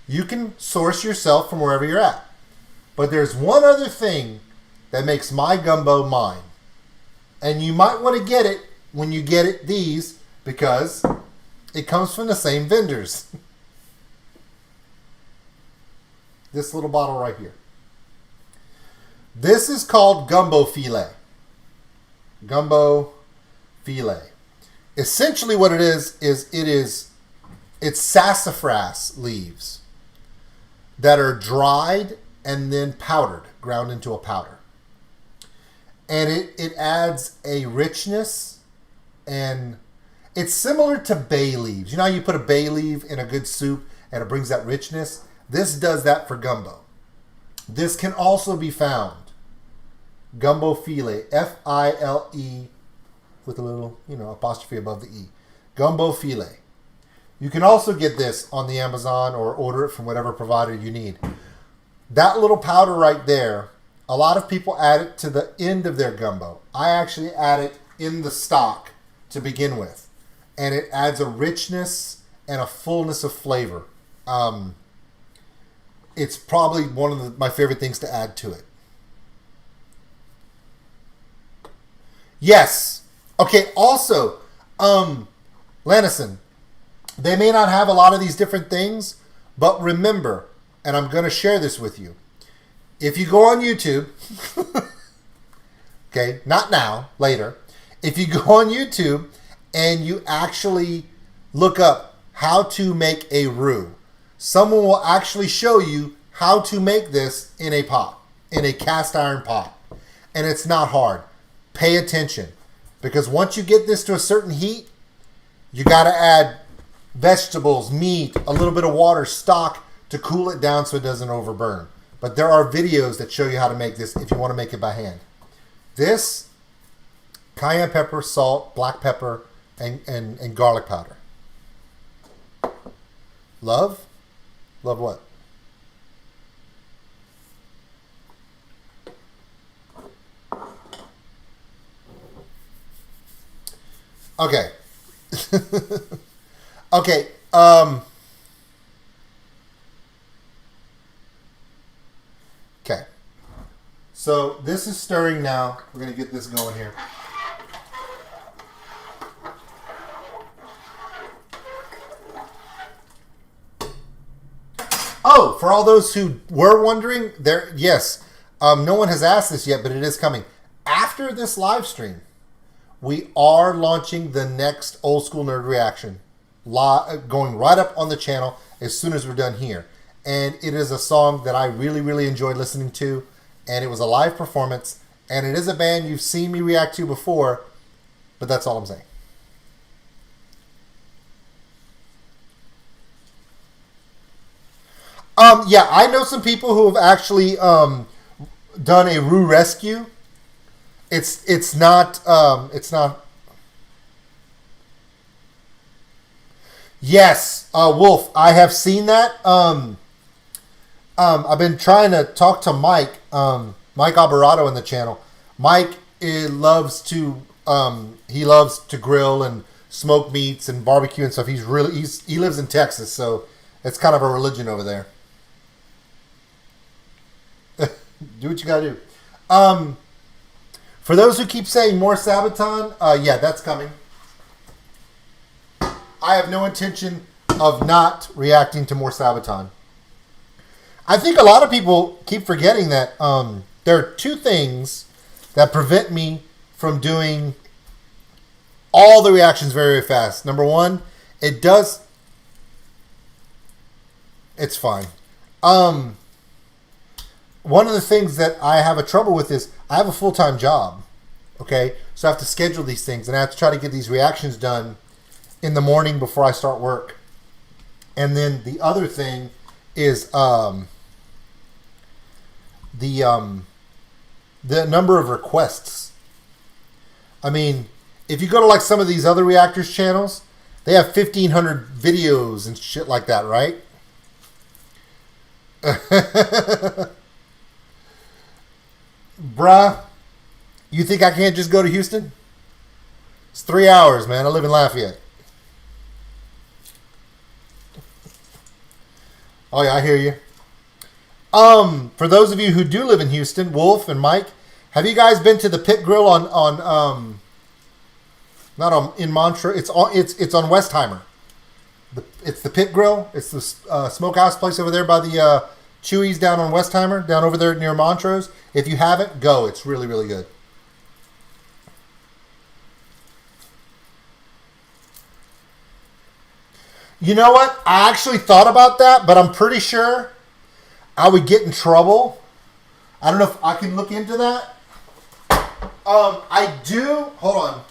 you can source yourself from wherever you're at. But there's one other thing that makes my gumbo mine. And you might want to get it when you get it these because it comes from the same vendors. This little bottle right here. This is called gumbo filet. Gumbo filet. Essentially what it is it's sassafras leaves that are dried and then powdered, ground into a powder. And it adds a richness, and it's similar to bay leaves. You know how you put a bay leaf in a good soup and it brings that richness? This does that for gumbo. This can also be found. Gumbo filet, F-I-L-E, with a little, apostrophe above the E. Gumbo filet. You can also get this on the Amazon or order it from whatever provider you need. That little powder right there, a lot of people add it to the end of their gumbo. I actually add it in the stock to begin with. And it adds a richness and a fullness of flavor. It's probably one of my favorite things to add to it. Yes. Okay, also, Lanison, they may not have a lot of these different things, but remember, and I'm going to share this with you. If you go on YouTube, okay, not now, later. If you go on YouTube and you actually look up how to make a roux, someone will actually show you how to make this in a pot, in a cast iron pot. And it's not hard. Pay attention. Because once you get this to a certain heat, you got to add vegetables, meat, a little bit of water, stock to cool it down so it doesn't overburn. But there are videos that show you how to make this if you want to make it by hand. This, cayenne pepper, salt, black pepper, and garlic powder. Love? Love what? Okay. Okay. Okay. So this is stirring now. We're going to get this going here. Oh, for all those who were wondering, yes, no one has asked this yet, but it is coming. After this live stream, we are launching the next Old School Nerd reaction, going right up on the channel as soon as we're done here. And it is a song that I really, really enjoyed listening to, and it was a live performance, and it is a band you've seen me react to before, but that's all I'm saying. Yeah, I know some people who have actually done a roux rescue. It's not. Yes, Wolf. I have seen that. I've been trying to talk to Mike. Mike Alvarado in the channel. Mike loves to grill and smoke meats and barbecue and stuff. He lives in Texas, so it's kind of a religion over there. Do what you gotta do. For those who keep saying more Sabaton, yeah, that's coming. I have no intention of not reacting to more Sabaton. I think a lot of people keep forgetting that there are two things that prevent me from doing all the reactions very, very fast. Number one, it's fine. One of the things that I have a trouble with is I have a full-time job, okay? So I have to schedule these things, and I have to try to get these reactions done in the morning before I start work. And then the other thing is the number of requests. I mean, if you go to like some of these other reactors channels, they have 1,500 videos and shit like that, right? Bruh, you think I can't just go to Houston? It's 3 hours, man. I live in Lafayette. Oh yeah, I hear you. For those of you who do live in Houston, Wolf and Mike, have you guys been to the Pit Grill in Montreux? It's on Westheimer. It's the Pit Grill. It's the smokehouse place over there by the Chewy's down on Westheimer, down over there near Montrose. If you haven't, go. It's really, really good. You know what? I actually thought about that, but I'm pretty sure I would get in trouble. I don't know if I can look into that. I do. Hold on.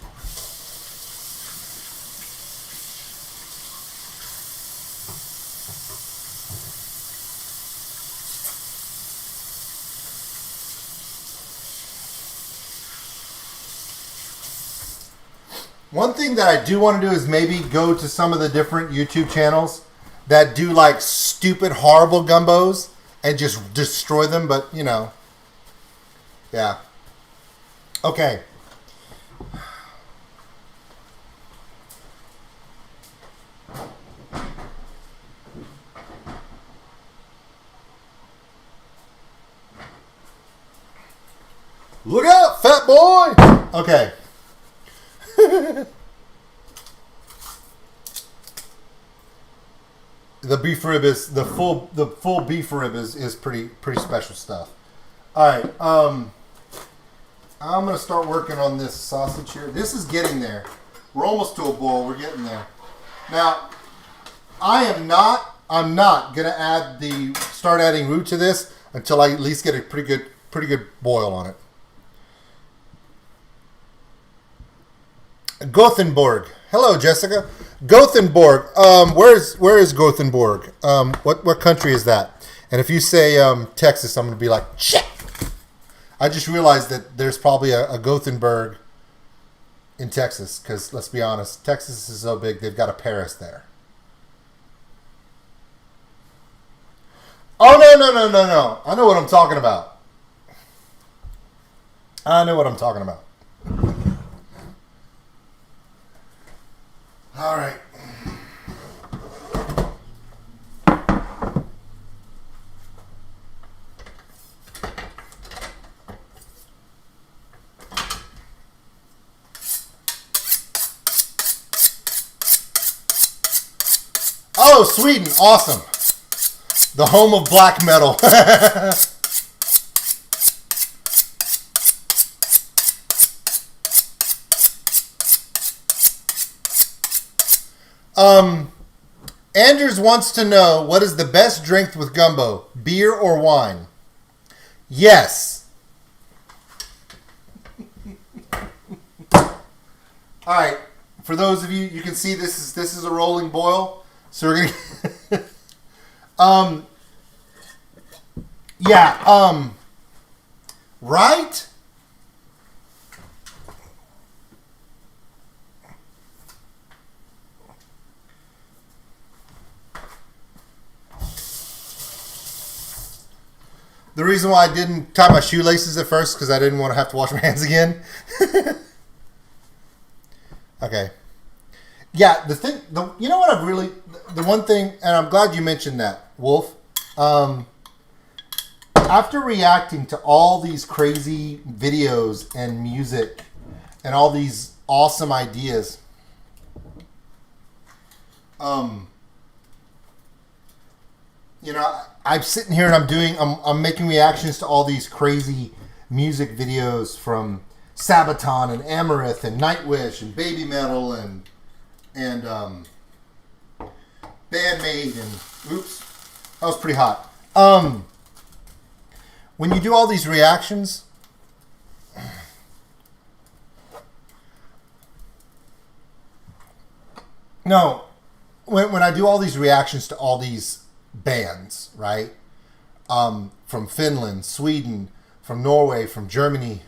One thing that I do want to do is maybe go to some of the different YouTube channels that do like stupid, horrible gumbos and just destroy them. But, you know, yeah. Okay. Look out, fat boy! Okay. The beef rib is the full beef rib is pretty special stuff. All right. I'm going to start working on this sausage here. This is getting there. We're almost to a boil. We're getting there. Now, I'm not going to start adding roux to this until I at least get a pretty good boil on it. Gothenburg. Hello, Jessica. Gothenburg. Where is Gothenburg? What country is that? And if you say Texas, I'm going to be like, shit. I just realized that there's probably a Gothenburg in Texas because, let's be honest, Texas is so big, they've got a Paris there. Oh, no. I know what I'm talking about. All right. Oh, Sweden. Awesome. The home of black metal. Andrews wants to know, what is the best drink with gumbo? Beer or wine? Yes. All right. For those of you, you can see this is a rolling boil. So we're gonna right? The reason why I didn't tie my shoelaces at first because I didn't want to have to wash my hands again. Okay. Yeah, you know what the one thing, and I'm glad you mentioned that, Wolf. After reacting to all these crazy videos and music and all these awesome ideas, you know, I'm sitting here and I'm making reactions to all these crazy music videos from Sabaton and Amarith and Nightwish and Baby Metal and Bandmate and oops, that was pretty hot. When you do all these reactions, no, when I do all these reactions to all these bands, right? From Finland, Sweden, from Norway, from Germany,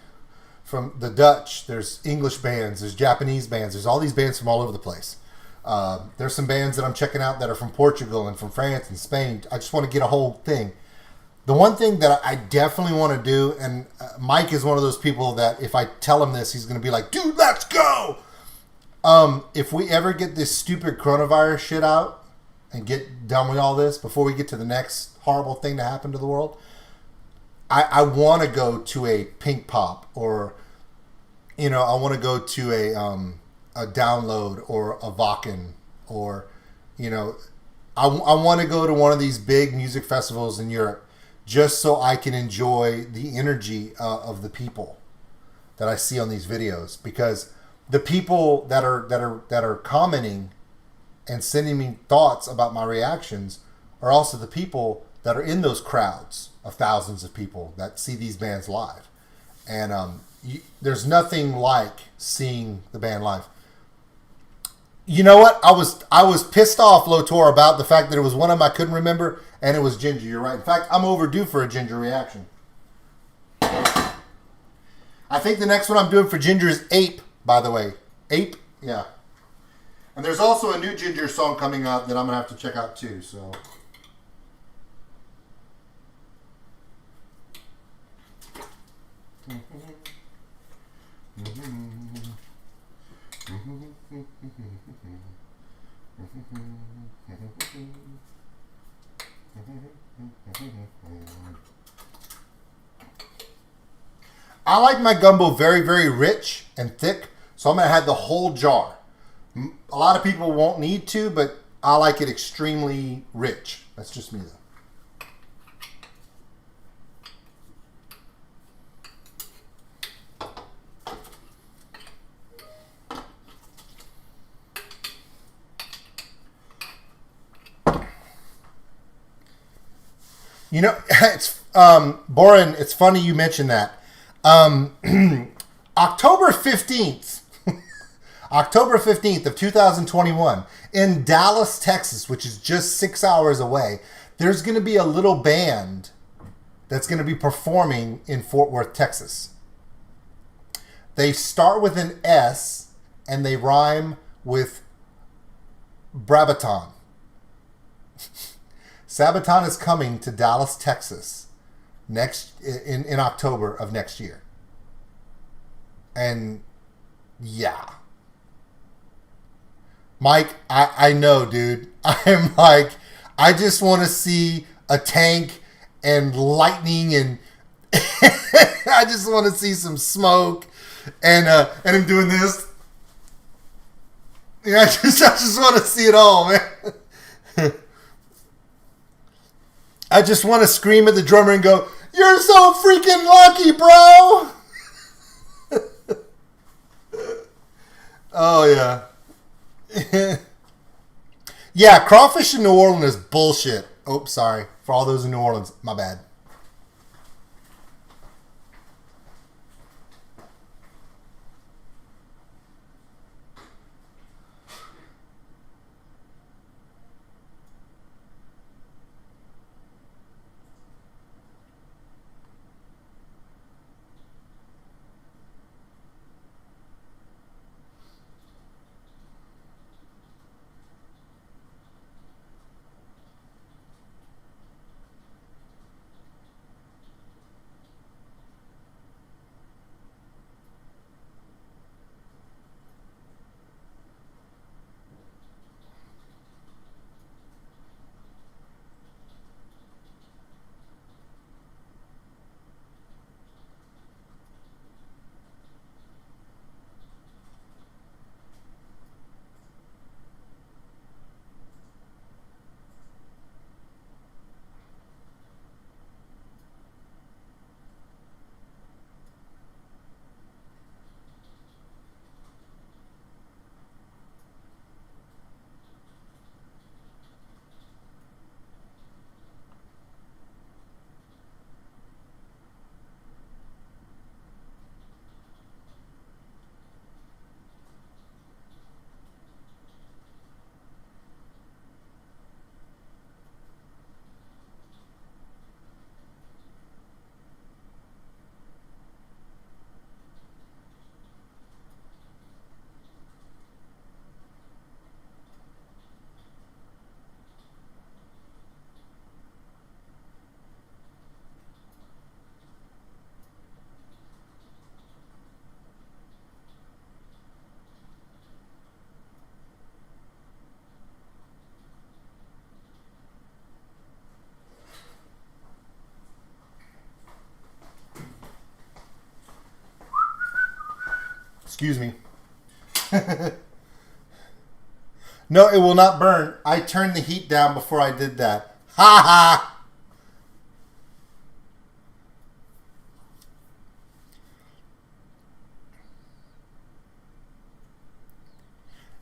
from the Dutch, there's English bands, there's Japanese bands, there's all these bands from all over the place. There's some bands that I'm checking out that are from Portugal and from France and Spain. I just want to get a whole thing. The one thing that I definitely want to do, and Mike is one of those people that if I tell him this, he's going to be like, dude, let's go! If we ever get this stupid coronavirus shit out and get done with all this before we get to the next horrible thing to happen to the world, I want to go to a Pink Pop or, you know, I want to go to a Download or a Vakken or, you know, I want to go to one of these big music festivals in Europe just so I can enjoy the energy of the people that I see on these videos, because the people that are commenting and sending me thoughts about my reactions are also the people that are in those crowds of thousands of people that see these bands live. And there's nothing like seeing the band live. You know what? I was pissed off, Lotor, about the fact that it was one of them I couldn't remember, and it was Ginger. You're right. In fact, I'm overdue for a Ginger reaction. I think the next one I'm doing for Ginger is Ape, by the way. Ape? Yeah. And there's also a new Ginger song coming out that I'm going to have to check out too, so... I like my gumbo very, very rich and thick, so I'm going to have the whole jar. A lot of people won't need to, but I like it extremely rich. That's just me, though. You know, it's Boren, it's funny you mentioned that. October 15th, October 15th of 2021 in Dallas, Texas, which is just 6 hours away, there's going to be a little band that's going to be performing in Fort Worth, Texas. They start with an S and they rhyme with Brabaton. Sabaton is coming to Dallas, Texas in October of next year. And yeah. Mike, I know, dude. I'm like, I just want to see a tank and lightning and I just want to see some smoke and him doing this. Yeah, I just want to see it all, man. I just want to scream at the drummer and go, "You're so freaking lucky, bro!" Oh, yeah. Yeah, crawfish in New Orleans is bullshit. Oh, sorry. For all those in New Orleans, my bad. Excuse me. No, it will not burn. I turned the heat down before I did that. Ha ha!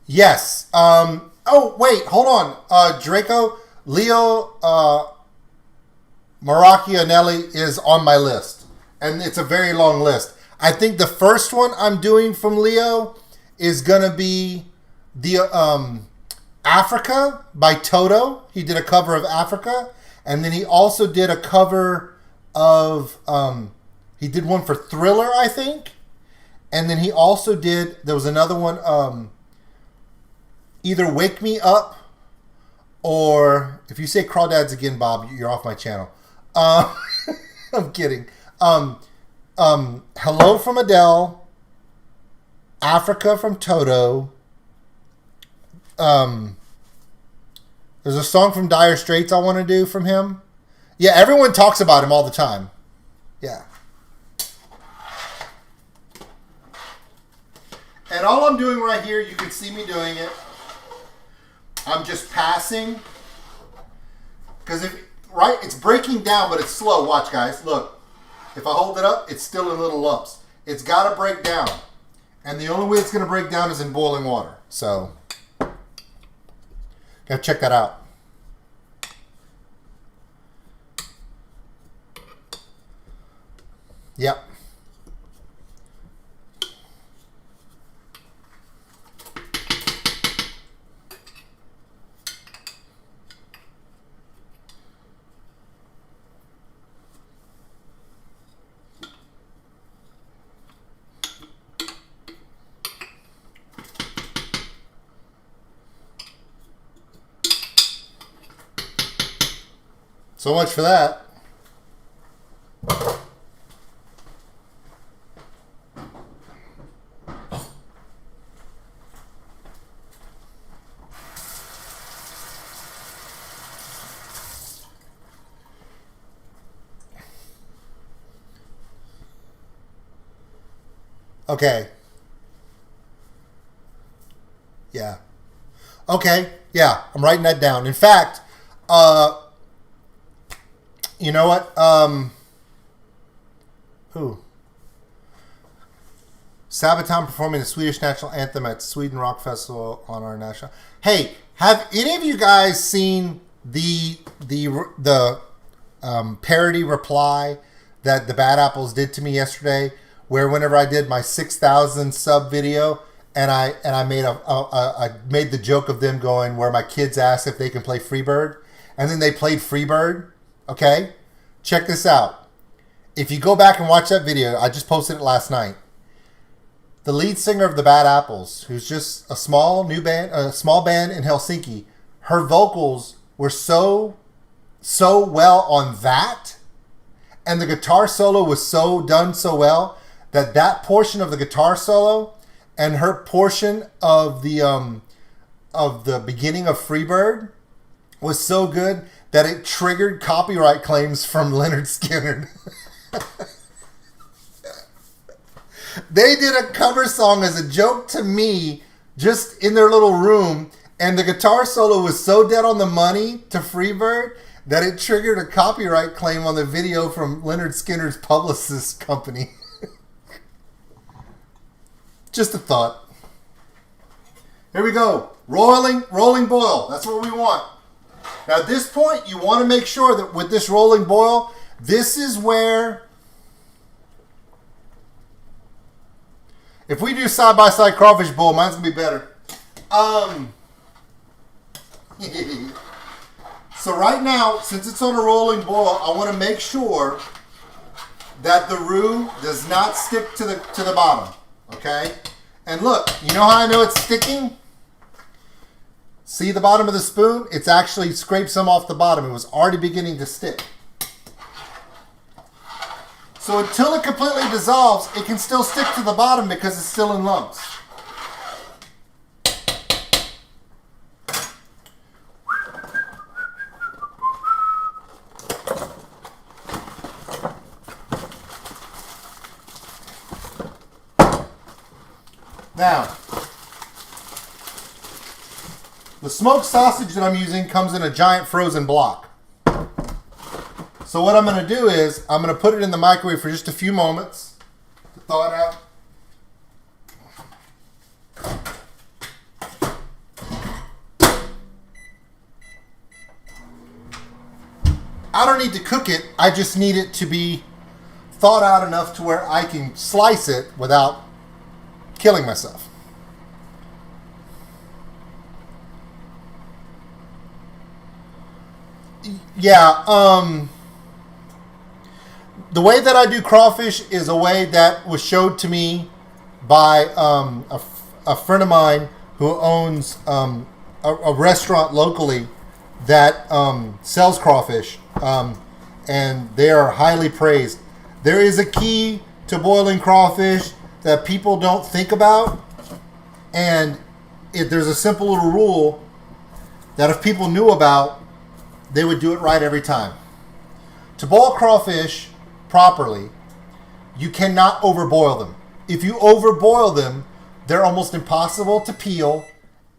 Yes. Oh, wait. Hold on. Draco, Leo Maracchianelli is on my list. And it's a very long list. I think the first one I'm doing from Leo is going to be the Africa by Toto. He did a cover of Africa. And then he also did a cover of... he did one for Thriller, I think. And then he also did... There was another one... either Wake Me Up or... If you say Crawdads again, Bob, you're off my channel. I'm kidding. Hello from Adele, Africa from Toto. There's a song from Dire Straits I want to do from him. Yeah, everyone talks about him all the time. Yeah. And all I'm doing right here, you can see me doing it. I'm just passing. Because it's breaking down, but it's slow. Watch, guys. Look. If I hold it up, it's still in little lumps. It's got to break down. And the only way it's going to break down is in boiling water. So, gotta check that out. Yep. So much for that. Okay. Yeah. Okay. Yeah, I'm writing that down. In fact, you know what? Who? Sabaton performing the Swedish national anthem at Sweden Rock Festival on our national. Hey, have any of you guys seen the parody reply that the Bad Apples did to me yesterday? Where whenever I did my 6,000 sub video, and I made I made the joke of them going where my kids asked if they can play Freebird, and then they played Freebird. Okay, check this out. If you go back and watch that video, I just posted it last night. The lead singer of the Bad Apples, who's just a small band in Helsinki, her vocals were so well on that, and the guitar solo was done so well that portion of the guitar solo and her portion of the beginning of Freebird was so good that it triggered copyright claims from Leonard Skinner. They did a cover song as a joke to me just in their little room, and the guitar solo was so dead on the money to Freebird that it triggered a copyright claim on the video from Leonard Skinner's publicist company. Just a thought. Here we go. Rolling boil. That's what we want. Now at this point, you want to make sure that with this rolling boil, this is where, if we do side-by-side crawfish boil, mine's going to be better. So right now, since it's on a rolling boil, I want to make sure that the roux does not stick to the bottom. Okay? And look, you know how I know it's sticking? See the bottom of the spoon? It's actually scraped some off the bottom. It was already beginning to stick. So until it completely dissolves, it can still stick to the bottom because it's still in lumps. Now, the smoked sausage that I'm using comes in a giant frozen block. So what I'm going to do is I'm going to put it in the microwave for just a few moments to thaw it out. I don't need to cook it. I just need it to be thawed out enough to where I can slice it without killing myself. Yeah, the way that I do crawfish is a way that was showed to me by a friend of mine who owns a restaurant locally that sells crawfish, and they are highly praised. There is a key to boiling crawfish that people don't think about, and there's a simple little rule that if people knew about, they would do it right every time. To boil crawfish properly, you cannot overboil them. If you overboil them, they're almost impossible to peel,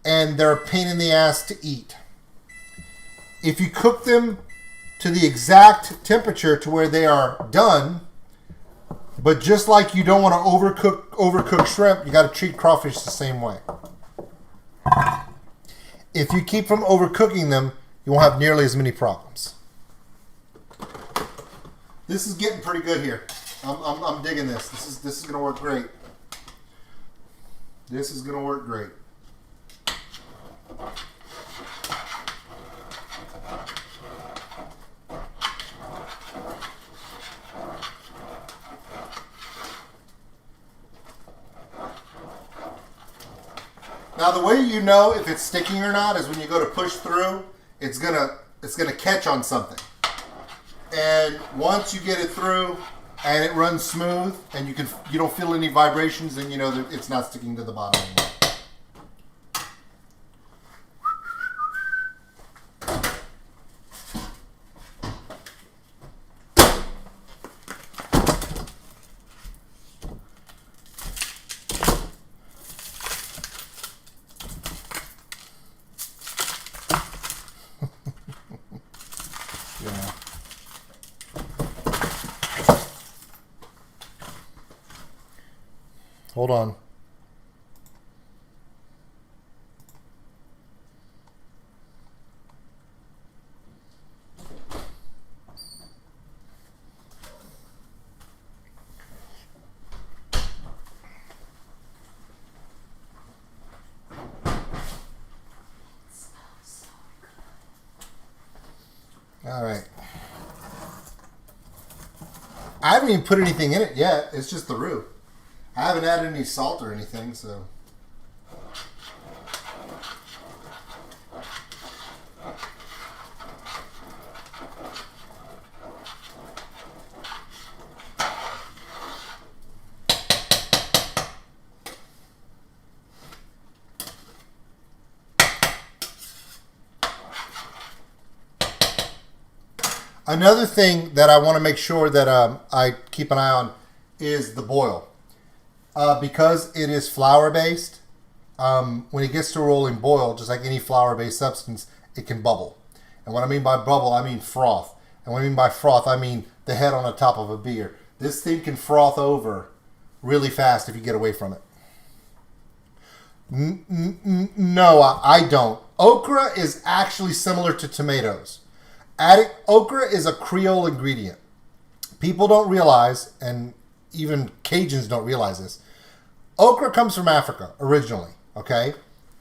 and they're a pain in the ass to eat. If you cook them to the exact temperature to where they are done, but just like you don't want to overcook shrimp, you got to treat crawfish the same way. If you keep from overcooking them, you won't have nearly as many problems. This is getting pretty good here. I'm digging this. This is gonna work great. This is gonna work great. Now the way you know if it's sticking or not is when you go to push through, it's gonna catch on something. And once you get it through and it runs smooth and you don't feel any vibrations, then you know that it's not sticking to the bottom anymore. Yeah. Hold on. All right. I haven't even put anything in it yet. It's just the roux. I haven't added any salt or anything, so. Another thing that I want to make sure that I keep an eye on is the boil. Because it is flour-based, when it gets to a rolling boil, just like any flour-based substance, it can bubble. And what I mean by bubble, I mean froth. And what I mean by froth, I mean the head on the top of a beer. This thing can froth over really fast if you get away from it. No, I don't. Okra is actually similar to tomatoes. Okra is a Creole ingredient. People don't realize, and even Cajuns don't realize this. Okra comes from Africa originally, okay?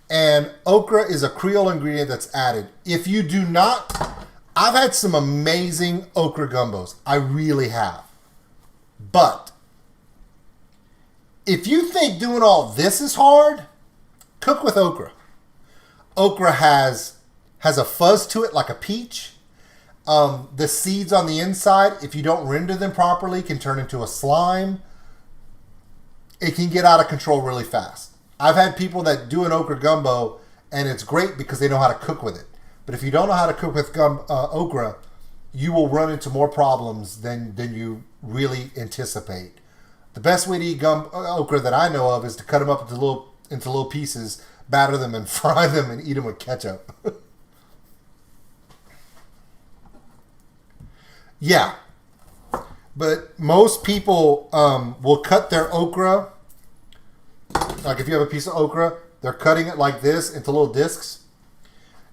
And okra is a Creole ingredient that's added. If you do not, I've had some amazing okra gumbos. I really have. But if you think doing all this is hard, cook with okra. Okra has a fuzz to it like a peach. The seeds on the inside, if you don't render them properly, can turn into a slime. It can get out of control really fast. I've had people that do an okra gumbo, and it's great because they know how to cook with it. But if you don't know how to cook with okra, you will run into more problems than you really anticipate. The best way to eat okra that I know of is to cut them up into little pieces, batter them, and fry them, and eat them with ketchup. Yeah, but most people will cut their okra, like if you have a piece of okra, they're cutting it like this into little discs.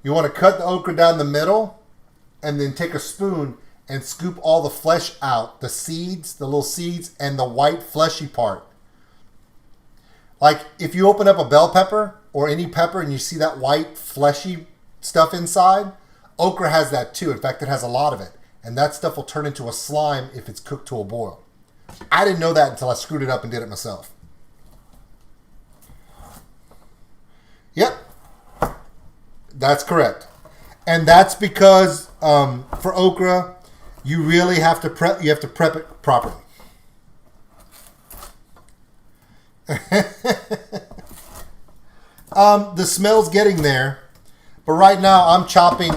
You want to cut the okra down the middle and then take a spoon and scoop all the flesh out, the seeds, the little seeds, and the white fleshy part. Like if you open up a bell pepper or any pepper and you see that white fleshy stuff inside, okra has that too. In fact, it has a lot of it. And that stuff will turn into a slime if it's cooked to a boil. I didn't know that until I screwed it up and did it myself. Yep. That's correct. And that's because for okra, you really have to prep it properly. The smell's getting there. But right now I'm chopping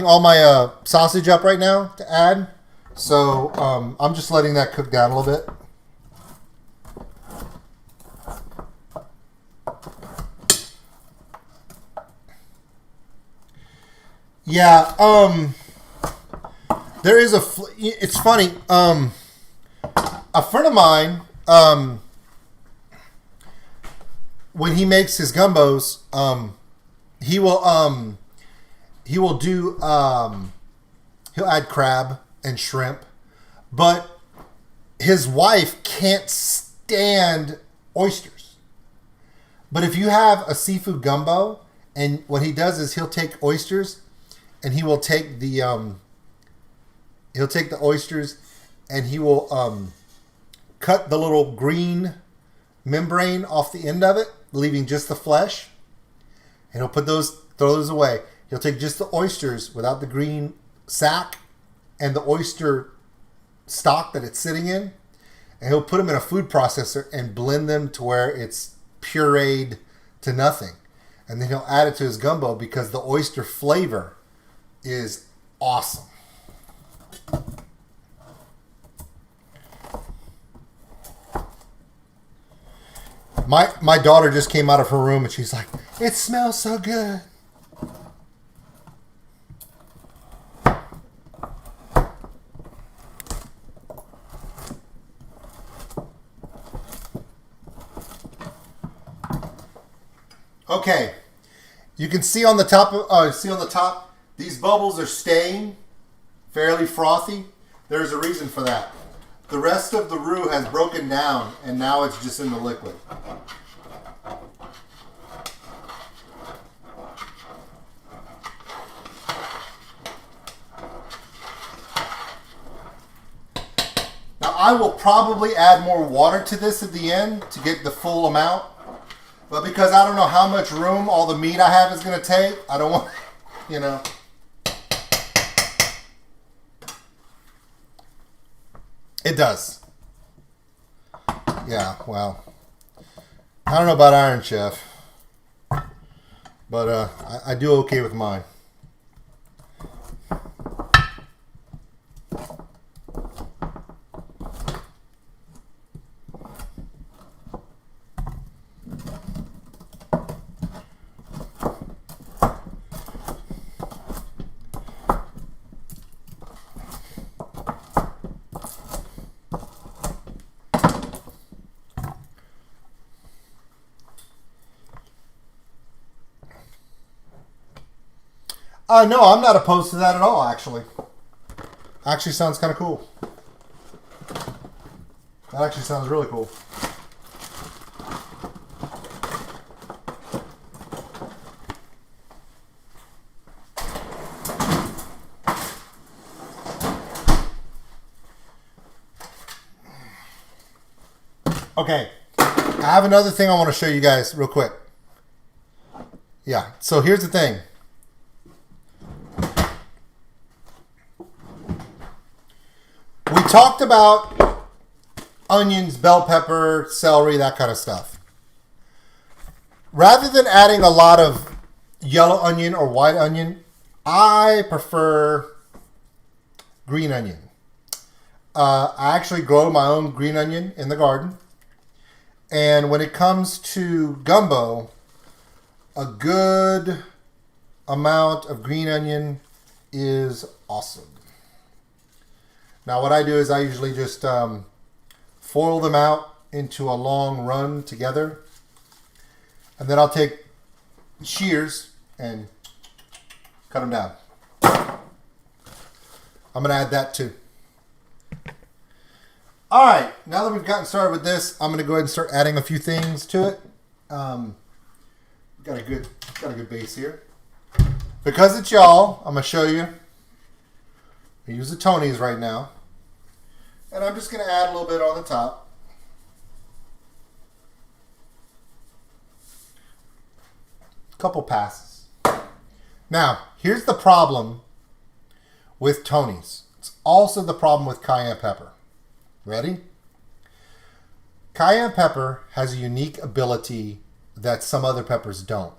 all my sausage up right now to add. So I'm just letting that cook down a little bit. Yeah, there is it's funny. A friend of mine, when he makes his gumbos, he will do he'll add crab and shrimp. But his wife can't stand oysters. But if you have a seafood gumbo, and what he does is he'll take oysters, and he will take the oysters, and he will cut the little green membrane off the end of it, leaving just the flesh, and he'll throw those away. He'll take just the oysters without the green sack and the oyster stock that it's sitting in, and he'll put them in a food processor and blend them to where it's pureed to nothing. And then he'll add it to his gumbo because the oyster flavor is awesome. My daughter just came out of her room and she's like, "It smells so good." Okay, you can see on the top, these bubbles are staying fairly frothy. There's a reason for that. The rest of the roux has broken down, and now it's just in the liquid. Now, I will probably add more water to this at the end to get the full amount. But because I don't know how much room all the meat I have is going to take, I don't want, you know. It does. Yeah, well, I don't know about Iron Chef, but I do okay with mine. No, I'm not opposed to that at all, actually. Actually sounds kind of cool. That actually sounds really cool. Okay, I have another thing I want to show you guys real quick. Yeah, so here's the thing. We talked about onions, bell pepper, celery, that kind of stuff. Rather than adding a lot of yellow onion or white onion, I prefer green onion. I actually grow my own green onion in the garden. And when it comes to gumbo, a good amount of green onion is awesome. Now what I do is I usually just foil them out into a long run together. And then I'll take shears and cut them down. I'm going to add that too. Alright, now that we've gotten started with this, I'm going to go ahead and start adding a few things to it. Got a good base here. Because it's y'all, I'm going to show you. I use the Tony's right now. And I'm just going to add a little bit on the top. Couple passes. Now, here's the problem with Tony's. It's also the problem with cayenne pepper. Ready? Cayenne pepper has a unique ability that some other peppers don't.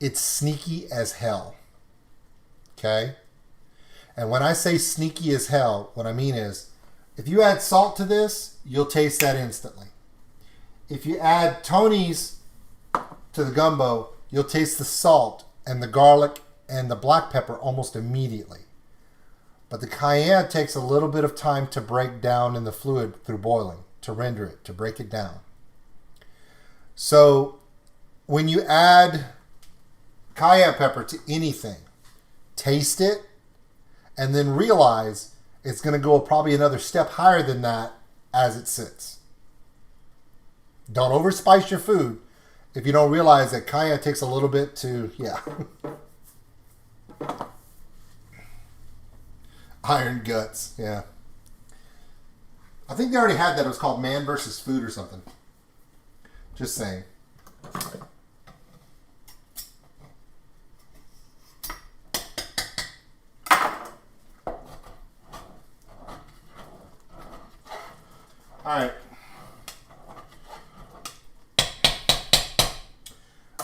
It's sneaky as hell. Okay? And when I say sneaky as hell, what I mean is, if you add salt to this, you'll taste that instantly. If you add Tony's to the gumbo, you'll taste the salt and the garlic and the black pepper almost immediately. But the cayenne takes a little bit of time to break down in the fluid through boiling, to render it, to break it down. So when you add cayenne pepper to anything, taste it, and then realize it's going to go probably another step higher than that as it sits. Don't overspice your food if you don't realize that cayenne takes a little bit to, yeah. Iron guts, yeah. I think they already had that. It was called Man versus Food or something. Just saying. All right.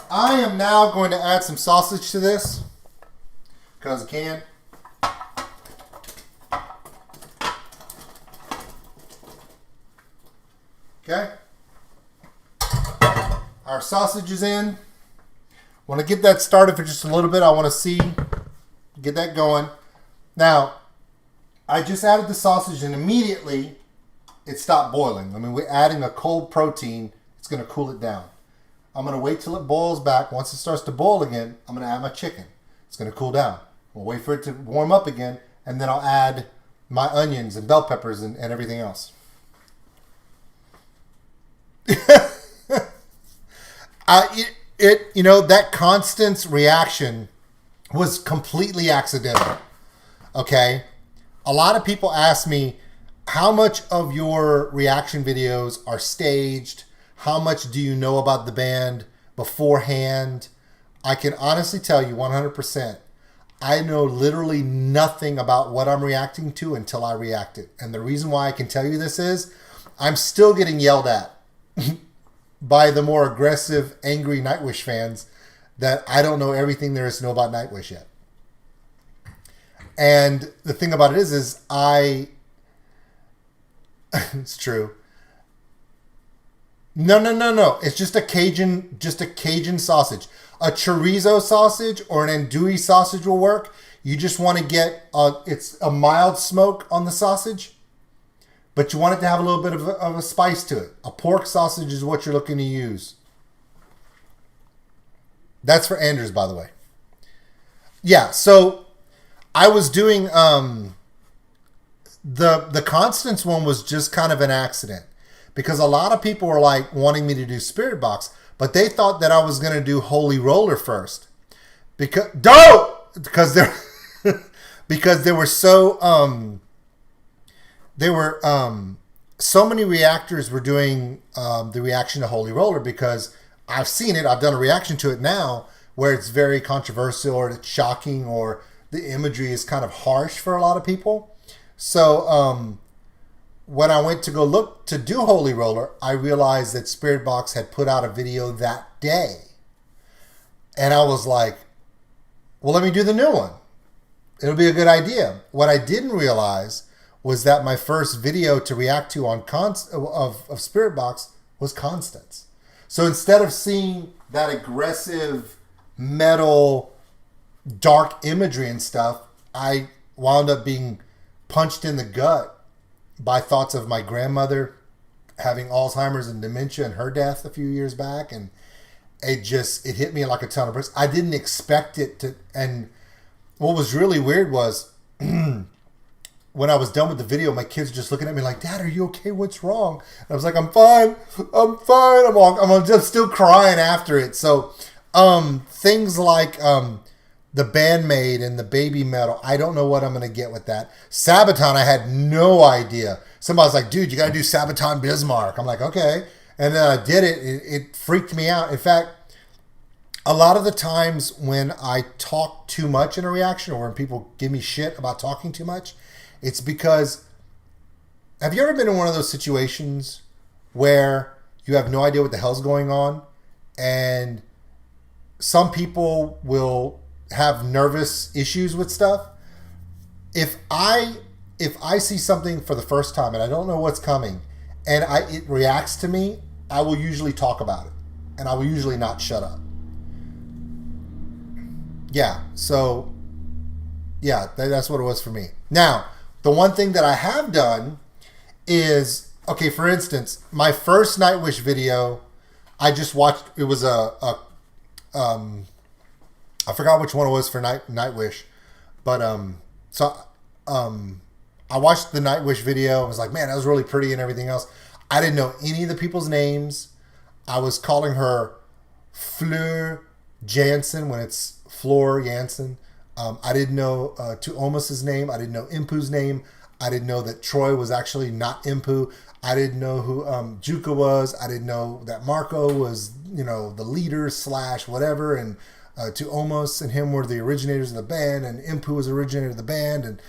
I am now going to add some sausage to this because I can. Okay. Our sausage is in. Want to get that started for just a little bit. I want to get that going. Now, I just added the sausage and immediately it stopped boiling. I mean, we're adding a cold protein. It's going to cool it down. I'm going to wait till it boils back. Once it starts to boil again, I'm going to add my chicken. It's going to cool down. We'll wait for it to warm up again, and then I'll add my onions and bell peppers and everything else. That Constance reaction was completely accidental. Okay? A lot of people ask me, how much of your reaction videos are staged? How much do you know about the band beforehand? I can honestly tell you 100%. I know literally nothing about what I'm reacting to until I react it. And the reason why I can tell you this is I'm still getting yelled at by the more aggressive, angry Nightwish fans that I don't know everything there is to know about Nightwish yet. And the thing about it is it's true. No. It's just a Cajun sausage. A chorizo sausage or an andouille sausage will work. You just want to get it's a mild smoke on the sausage, but you want it to have a little bit of a spice to it. A pork sausage is what you're looking to use. That's for Anders, by the way. Yeah, so I was doing the Constance one was just kind of an accident because a lot of people were like wanting me to do Spirit Box, but they thought that I was going to do Holy Roller first because there were so so many reactors were doing the reaction to Holy Roller because I've seen it. I've done a reaction to it now where it's very controversial or it's shocking or the imagery is kind of harsh for a lot of people. So when I went to go look to do Holy Roller, I realized that Spirit Box had put out a video that day. And I was like, well, let me do the new one. It'll be a good idea. What I didn't realize was that my first video to react to on of Spirit Box was Constance. So instead of seeing that aggressive metal dark imagery and stuff, I wound up being punched in the gut by thoughts of my grandmother having Alzheimer's and dementia and her death a few years back, and it hit me like a ton of bricks. I didn't expect it to. And what was really weird was when I was done with the video, my kids were just looking at me like, "Dad, are you okay? What's wrong?" And I was like, "I'm fine. I'm fine." I'm just still crying after it. So things like the Bandmade and the Baby Metal, I don't know what I'm going to get with that. Sabaton, I had no idea. Somebody was like, "Dude, you got to do Sabaton Bismarck." I'm like, "Okay." And then I did it. It freaked me out. In fact, a lot of the times when I talk too much in a reaction or when people give me shit about talking too much, it's because, have you ever been in one of those situations where you have no idea what the hell's going on? And some people will have nervous issues with stuff. If I see something for the first time and I don't know what's coming and it reacts to me, I will usually talk about it and I will usually not shut up. Yeah, so yeah, that's what it was for me. Now, the one thing that I have done is, okay, for instance, my first Nightwish video, I just watched, it was I forgot which one it was for Nightwish, but I watched the Nightwish video. I was like, man, that was really pretty and everything else. I didn't know any of the people's names. I was calling her Fleur Jansen when it's Floor Jansen. I didn't know Tuomas's name. I didn't know Impu's name. I didn't know that Troy was actually not Impu. I didn't know who Juka was. I didn't know that Marco was, the leader / whatever. And Tuomas and him were the originators of the band. And Impu was the originator of the band. And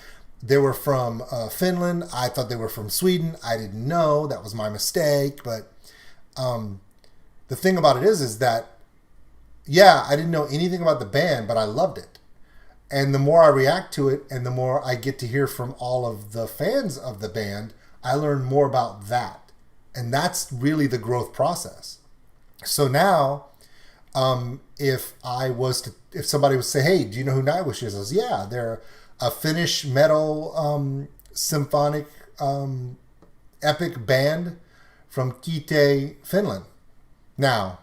they were from Finland. I thought they were from Sweden. I didn't know. That was my mistake. But the thing about it is that, yeah, I didn't know anything about the band, but I loved it. And the more I react to it and the more I get to hear from all of the fans of the band, I learn more about that. And that's really the growth process. So now, if somebody would say, hey, do you know who Nightwish is? I was, yeah, they're a Finnish metal symphonic epic band from Kite, Finland. Now,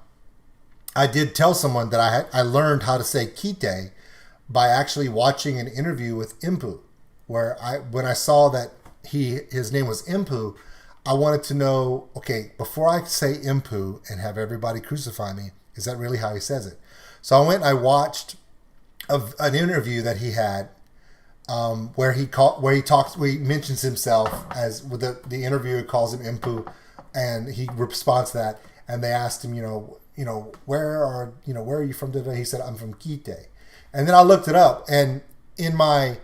I did tell someone that I learned how to say Kite by actually watching an interview with Impu, where when I saw that his name was Impu, I wanted to know, okay, before I say Impu and have everybody crucify me, is that really how he says it? So I went and I watched an interview that he had where he mentions himself as with the interviewer calls him Impu, and he responds to that, and they asked him, where are you from today? He said, I'm from Kite. And then I looked it up, and in my,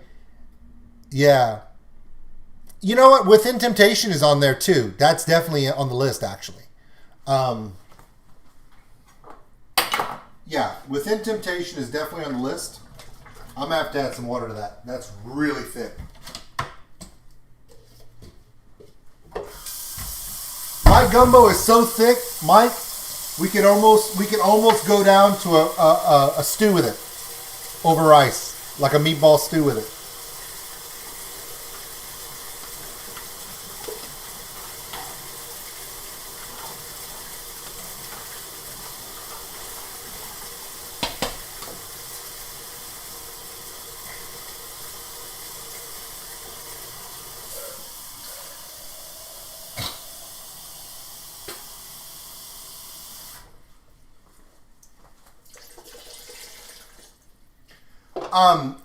you know what? Within Temptation is on there too. That's definitely on the list, actually. Within Temptation is definitely on the list. I'm going to have to add some water to that. That's really thick. My gumbo is so thick, Mike, we can almost go down to a stew with it. Over rice, like a meatball stew with it.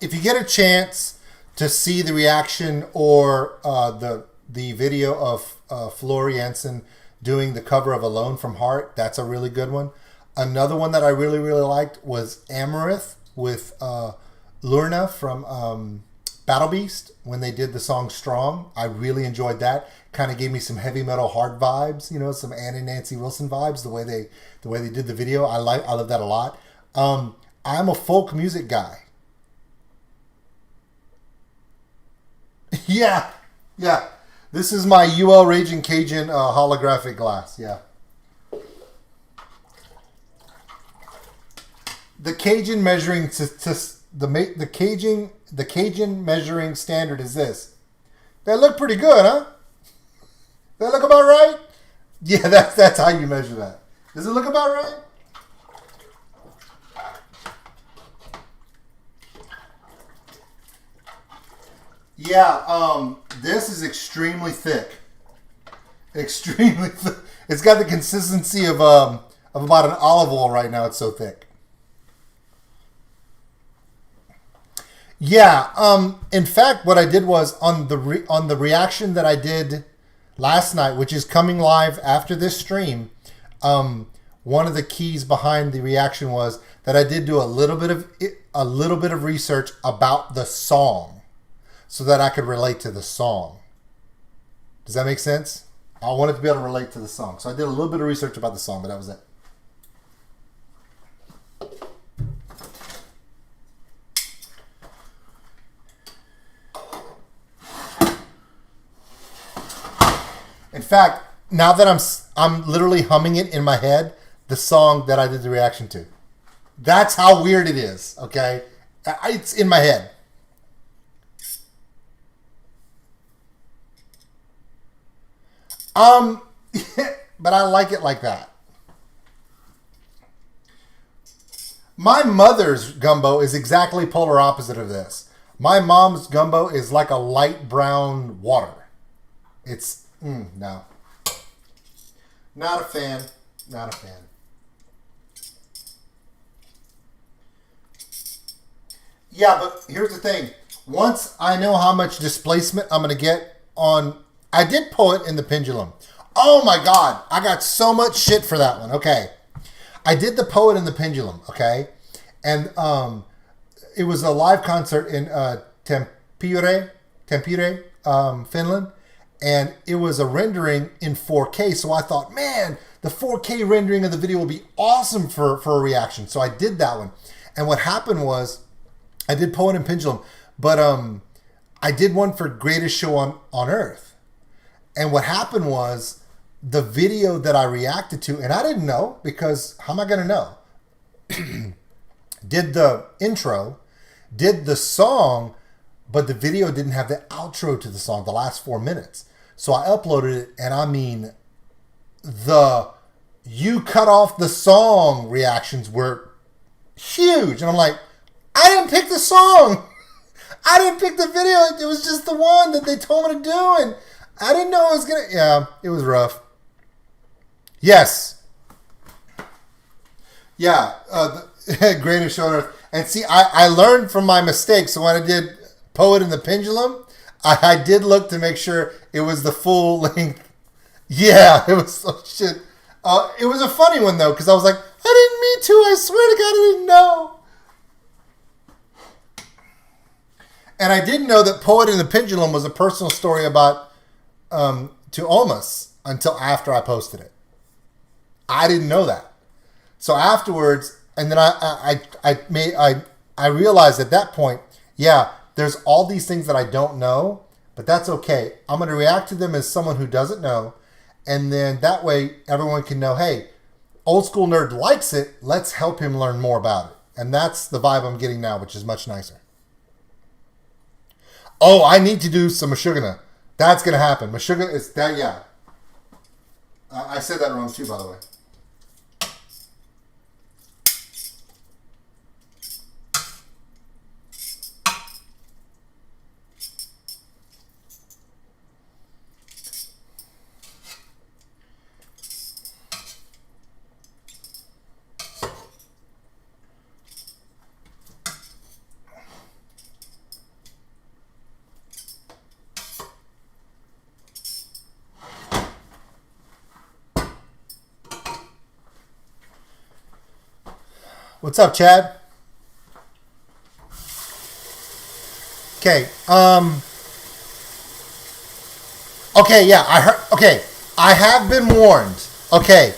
If you get a chance to see the reaction or the video of Floor Jansen doing the cover of Alone from Heart, that's a really good one. Another one that I really, really liked was Amaranth with Lurna from Battle Beast when they did the song Strong. I really enjoyed that. Kind of gave me some heavy metal hard vibes, some Ann and Nancy Wilson vibes, the way they did the video. I love that a lot. I'm a folk music guy. Yeah. This is my UL Raging Cajun holographic glass. Yeah. The Cajun measuring the Cajun measuring standard is this. That look pretty good, huh? That look about right? Yeah, that's how you measure that. Does it look about right? Yeah, this is extremely thick. Extremely thick. It's got the consistency of about an olive oil right now. It's so thick. Yeah, in fact, what I did was on the reaction that I did last night, which is coming live after this stream, one of the keys behind the reaction was that I did do a little bit of research about the song, so that I could relate to the song. Does that make sense? I wanted to be able to relate to the song. So I did a little bit of research about the song, but that was it. In fact, now that I'm literally humming it in my head, the song that I did the reaction to. That's how weird it is, okay? It's in my head. But I like it like that. My mother's gumbo is exactly polar opposite of this. My mom's gumbo is like a light brown water. It's, no. Not a fan. Not a fan. Yeah, but here's the thing. Once I know how much displacement I'm going to get on... I did Poet in the Pendulum. Oh my God. I got so much shit for that one. Okay. I did the Poet in the Pendulum. Okay. And it was a live concert in Tampere, Finland. And it was a rendering in 4K. So I thought, man, the 4K rendering of the video will be awesome for a reaction. So I did that one. And what happened was, I did Poet and Pendulum, but I did one for Greatest Show on Earth. And what happened was, the video that I reacted to, and I didn't know, because how am I going to know? Did the intro, did the song, but the video didn't have the outro to the song, the last 4 minutes. So I uploaded it, and I mean, the you cut off the song reactions were huge. And I'm like, I didn't pick the song. I didn't pick the video. It was just the one that they told me to do. And I didn't know it was going to... Yeah, it was rough. Yes. Yeah, the Greatest Show on Earth. And see, I learned from my mistakes. So when I did Poet in the Pendulum, I did look to make sure it was the full length. Yeah, it was... Oh, shit. It was a funny one, though, because I was like, I didn't mean to. I swear to God, I didn't know. And I didn't know that Poet in the Pendulum was a personal story about to Almas until after I posted it. I didn't know that. So afterwards, and then I realized at that point, yeah, there's all these things that I don't know, but that's okay. I'm going to react to them as someone who doesn't know, and then that way everyone can know, hey, Old School Nerd likes it. Let's help him learn more about it. And that's the vibe I'm getting now, which is much nicer. Oh, I need to do some Meshuggah. That's going to happen. Meshuggah is that, yeah. I said that wrong too, by the way. What's up, Chad? Okay. Okay, yeah, I heard. Okay, I have been warned. Okay.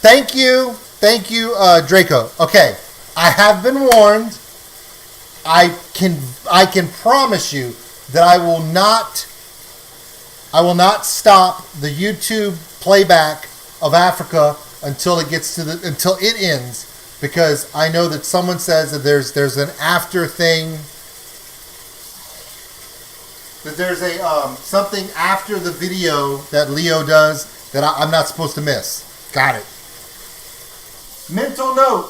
Thank you, Draco. Okay, I have been warned. I can promise you that I will not stop the YouTube playback of Africa until it ends. Because I know that someone says that there's an after thing, that there's a something after the video that Leo does that I'm not supposed to miss. Got it. Mental note.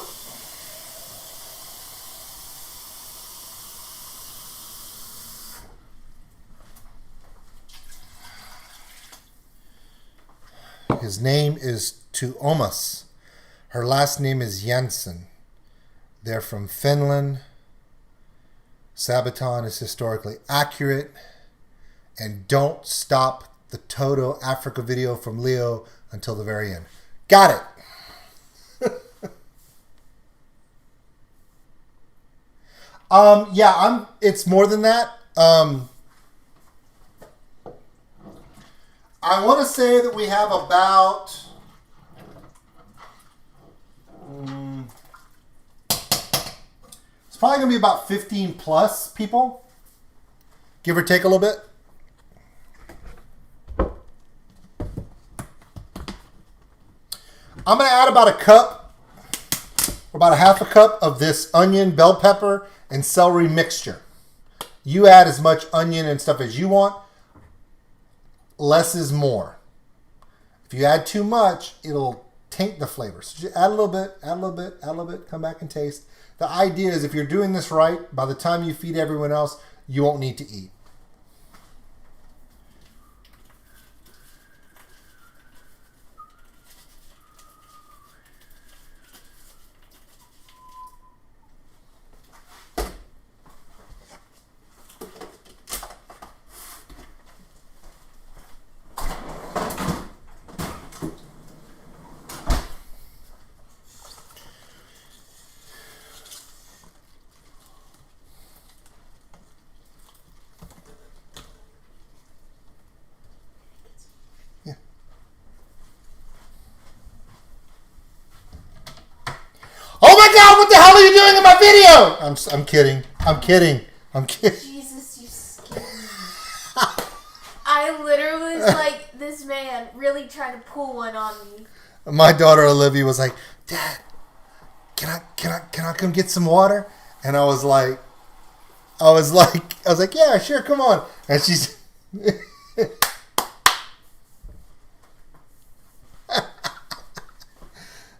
His name is Tuomas. Her last name is Jensen. They're from Finland. Sabaton is historically accurate. And don't stop the Toto Africa video from Leo until the very end. Got it. Yeah, it's more than that. I want to say that we have about... It's probably going to be about 15 plus people, give or take a little bit. I'm going to add about a cup, or about a half a cup of this onion, bell pepper, and celery mixture. You add as much onion and stuff as you want. Less is more. If you add too much, it'll taint the flavor. So just add a little bit, come back and taste. The idea is if you're doing this right, by the time you feed everyone else, you won't need to eat. Oh my God! What the hell are you doing in my video? I'm kidding. I'm kidding. I'm kidding. Jesus, you scared me. I literally was like, this man really trying to pull one on me. My daughter Olivia was like, Dad, can I come get some water? And I was like, yeah, sure, come on. And she's.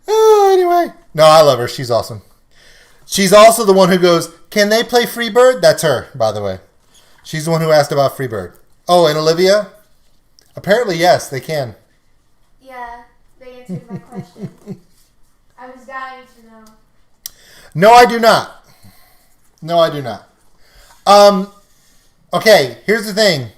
Anyway. No, I love her. She's awesome. She's also the one who goes, can they play Freebird? That's her, by the way. She's the one who asked about Freebird. Oh, and Olivia? Apparently, yes, they can. Yeah, they answered my question. I was dying to know. No, I do not. No, I do not. Okay, here's the thing.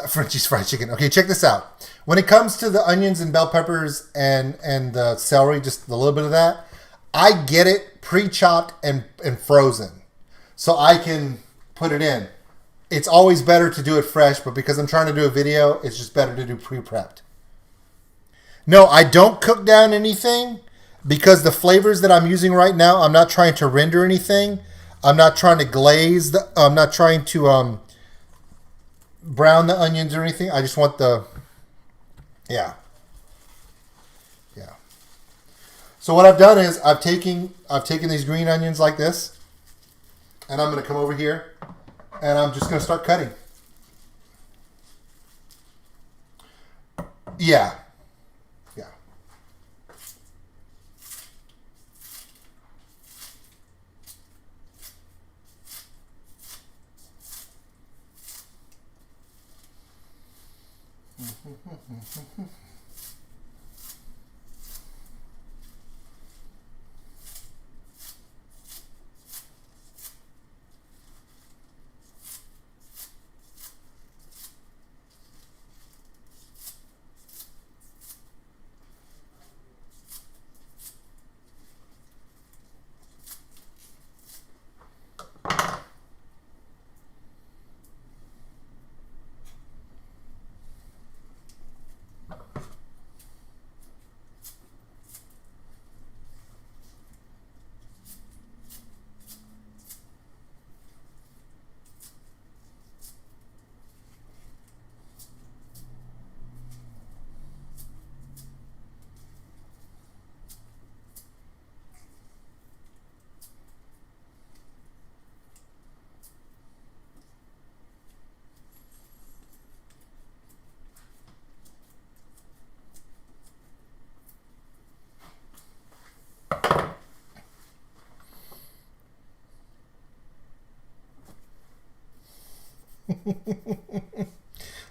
Frenchie's Fried Chicken. Okay, check this out. When it comes to the onions and bell peppers and the celery, just a little bit of that, I get it pre-chopped and frozen. So I can put it in. It's always better to do it fresh, but because I'm trying to do a video, it's just better to do pre-prepped. No, I don't cook down anything because the flavors that I'm using right now, I'm not trying to render anything. I'm not trying to glaze. I'm not trying to brown the onions or anything. I just want the... Yeah. So what I've done is I've taken these green onions like this, and I'm going to come over here, and I'm just going to start cutting. Yeah.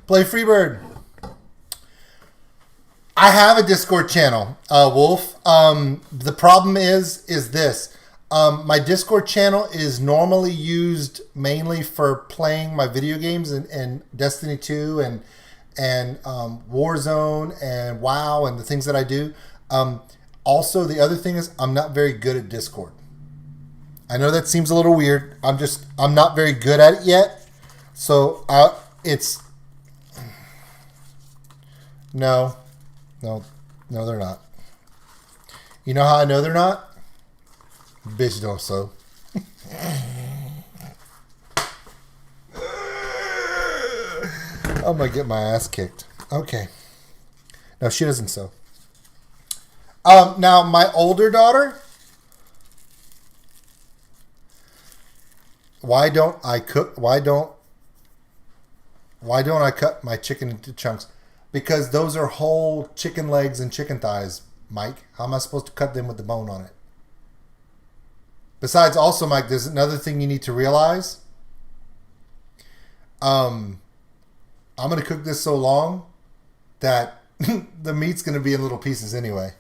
Play Freebird. I have a Discord channel, Wolf. The problem is this. My Discord channel is normally used mainly for playing my video games and Destiny 2 and Warzone and WoW and the things that I do. Also, the other thing is I'm not very good at Discord. I know that seems a little weird. I'm not very good at it yet. So it's no, they're not. You know how I know they're not? Bitch don't sew. I'm gonna get my ass kicked. Okay. No, she doesn't sew. Now my older daughter. Why don't I cook? Why don't I cut my chicken into chunks? Because those are whole chicken legs and chicken thighs, Mike. How am I supposed to cut them with the bone on it? Besides, also, Mike, there's another thing you need to realize. I'm going to cook this so long that the meat's going to be in little pieces anyway.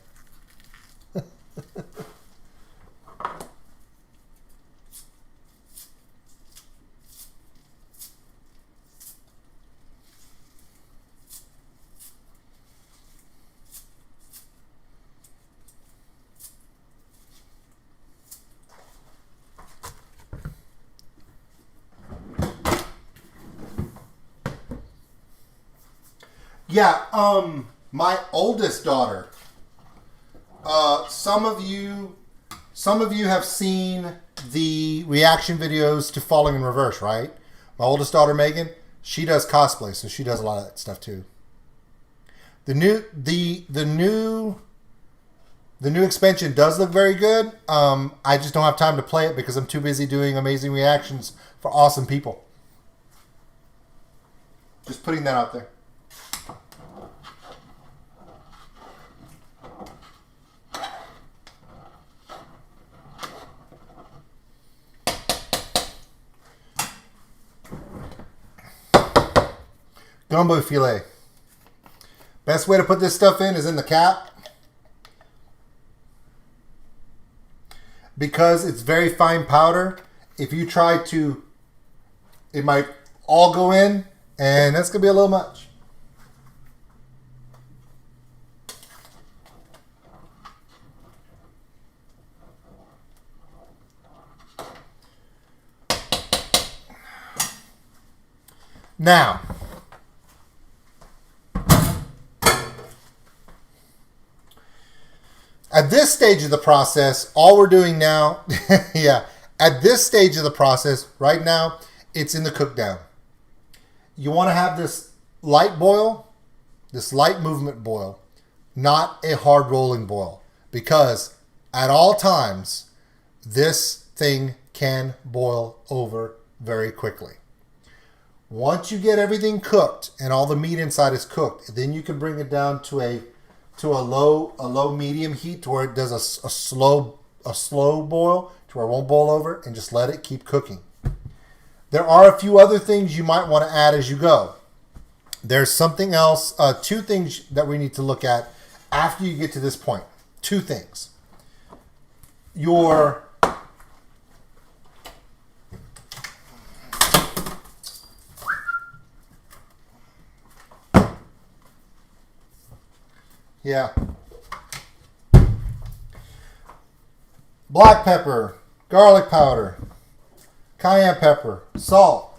Yeah, my oldest daughter. Some of you have seen the reaction videos to Falling in Reverse, right? My oldest daughter, Megan, she does cosplay, so she does a lot of that stuff too. The new expansion does look very good. I just don't have time to play it because I'm too busy doing amazing reactions for awesome people. Just putting that out there. Gumbo filet. Best way to put this stuff in is in the cap. Because it's very fine powder, if you try to, it might all go in, and that's going to be a little much. Now, at this stage of the process, all we're doing now, at this stage of the process, right now, it's in the cook down. You want to have this light boil, this light movement boil, not a hard rolling boil, because at all times, this thing can boil over very quickly. Once you get everything cooked and all the meat inside is cooked, then you can bring it down to a low medium heat to where it does a slow boil to where it won't boil over, and just let it keep cooking. There are a few other things you might want to add as you go. There's something else, two things that we need to look at after you get to this point. Two things. Black pepper, garlic powder, cayenne pepper, salt.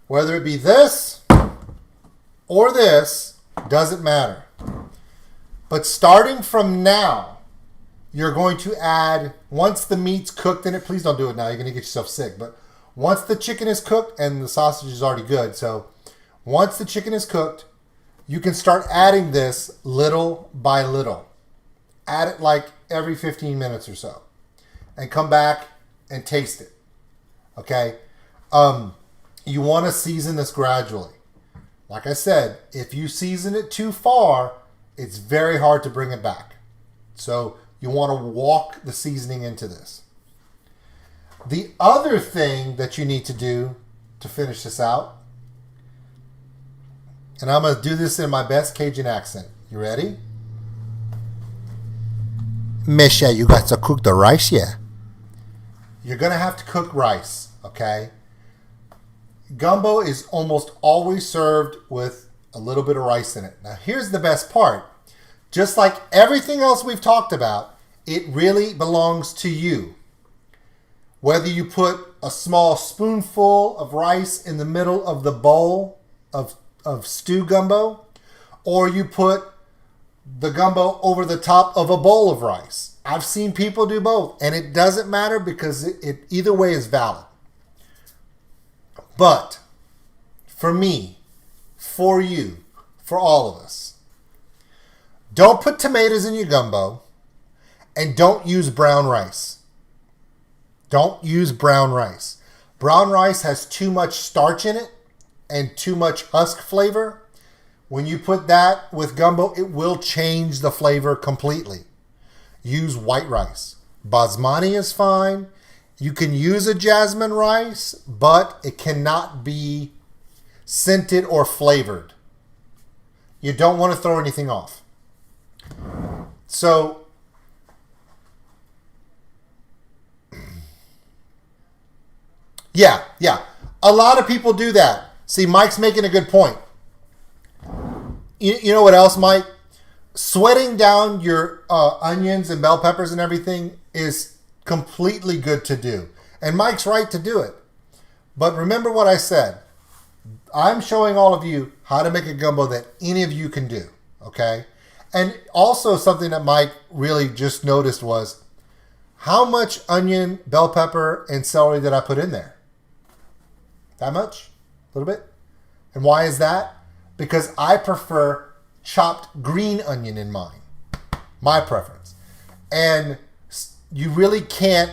Whether it be this or this, doesn't matter. But starting from now, you're going to add, once the meat's cooked in it, please don't do it now, you're going to get yourself sick. But once the chicken is cooked, and the sausage is already good, so once the chicken is cooked, you can start adding this little by little. Add it like every 15 minutes or so. And come back and taste it. Okay? You want to season this gradually. Like I said, if you season it too far, it's very hard to bring it back. So you want to walk the seasoning into this. The other thing that you need to do to finish this out, and I'm going to do this in my best Cajun accent. You ready? Misha, you got to cook the rice, yeah? You're going to have to cook rice, okay? Gumbo is almost always served with a little bit of rice in it. Now, here's the best part. Just like everything else we've talked about, it really belongs to you. Whether you put a small spoonful of rice in the middle of the bowl of stew gumbo, or you put the gumbo over the top of a bowl of rice. I've seen people do both, and it doesn't matter because it either way is valid. But for me, for you, for all of us, don't put tomatoes in your gumbo, and don't use brown rice. Don't use brown rice. Brown rice has too much starch in it and too much husk flavor. When you put that with gumbo, it will change the flavor completely. use white rice. Basmati is fine. You can use a jasmine rice, but it cannot be scented or flavored. You don't want to throw anything off. So, yeah. A lot of people do that. See, Mike's making a good point. You know what else, Mike? Sweating down your onions and bell peppers and everything is completely good to do. And Mike's right to do it. But remember what I said. I'm showing all of you how to make a gumbo that any of you can do. Okay? And also something that Mike really just noticed was how much onion, bell pepper, and celery did I put in there? That much? A little bit? And why is that? Because I prefer chopped green onion in mine. My preference. And you really can't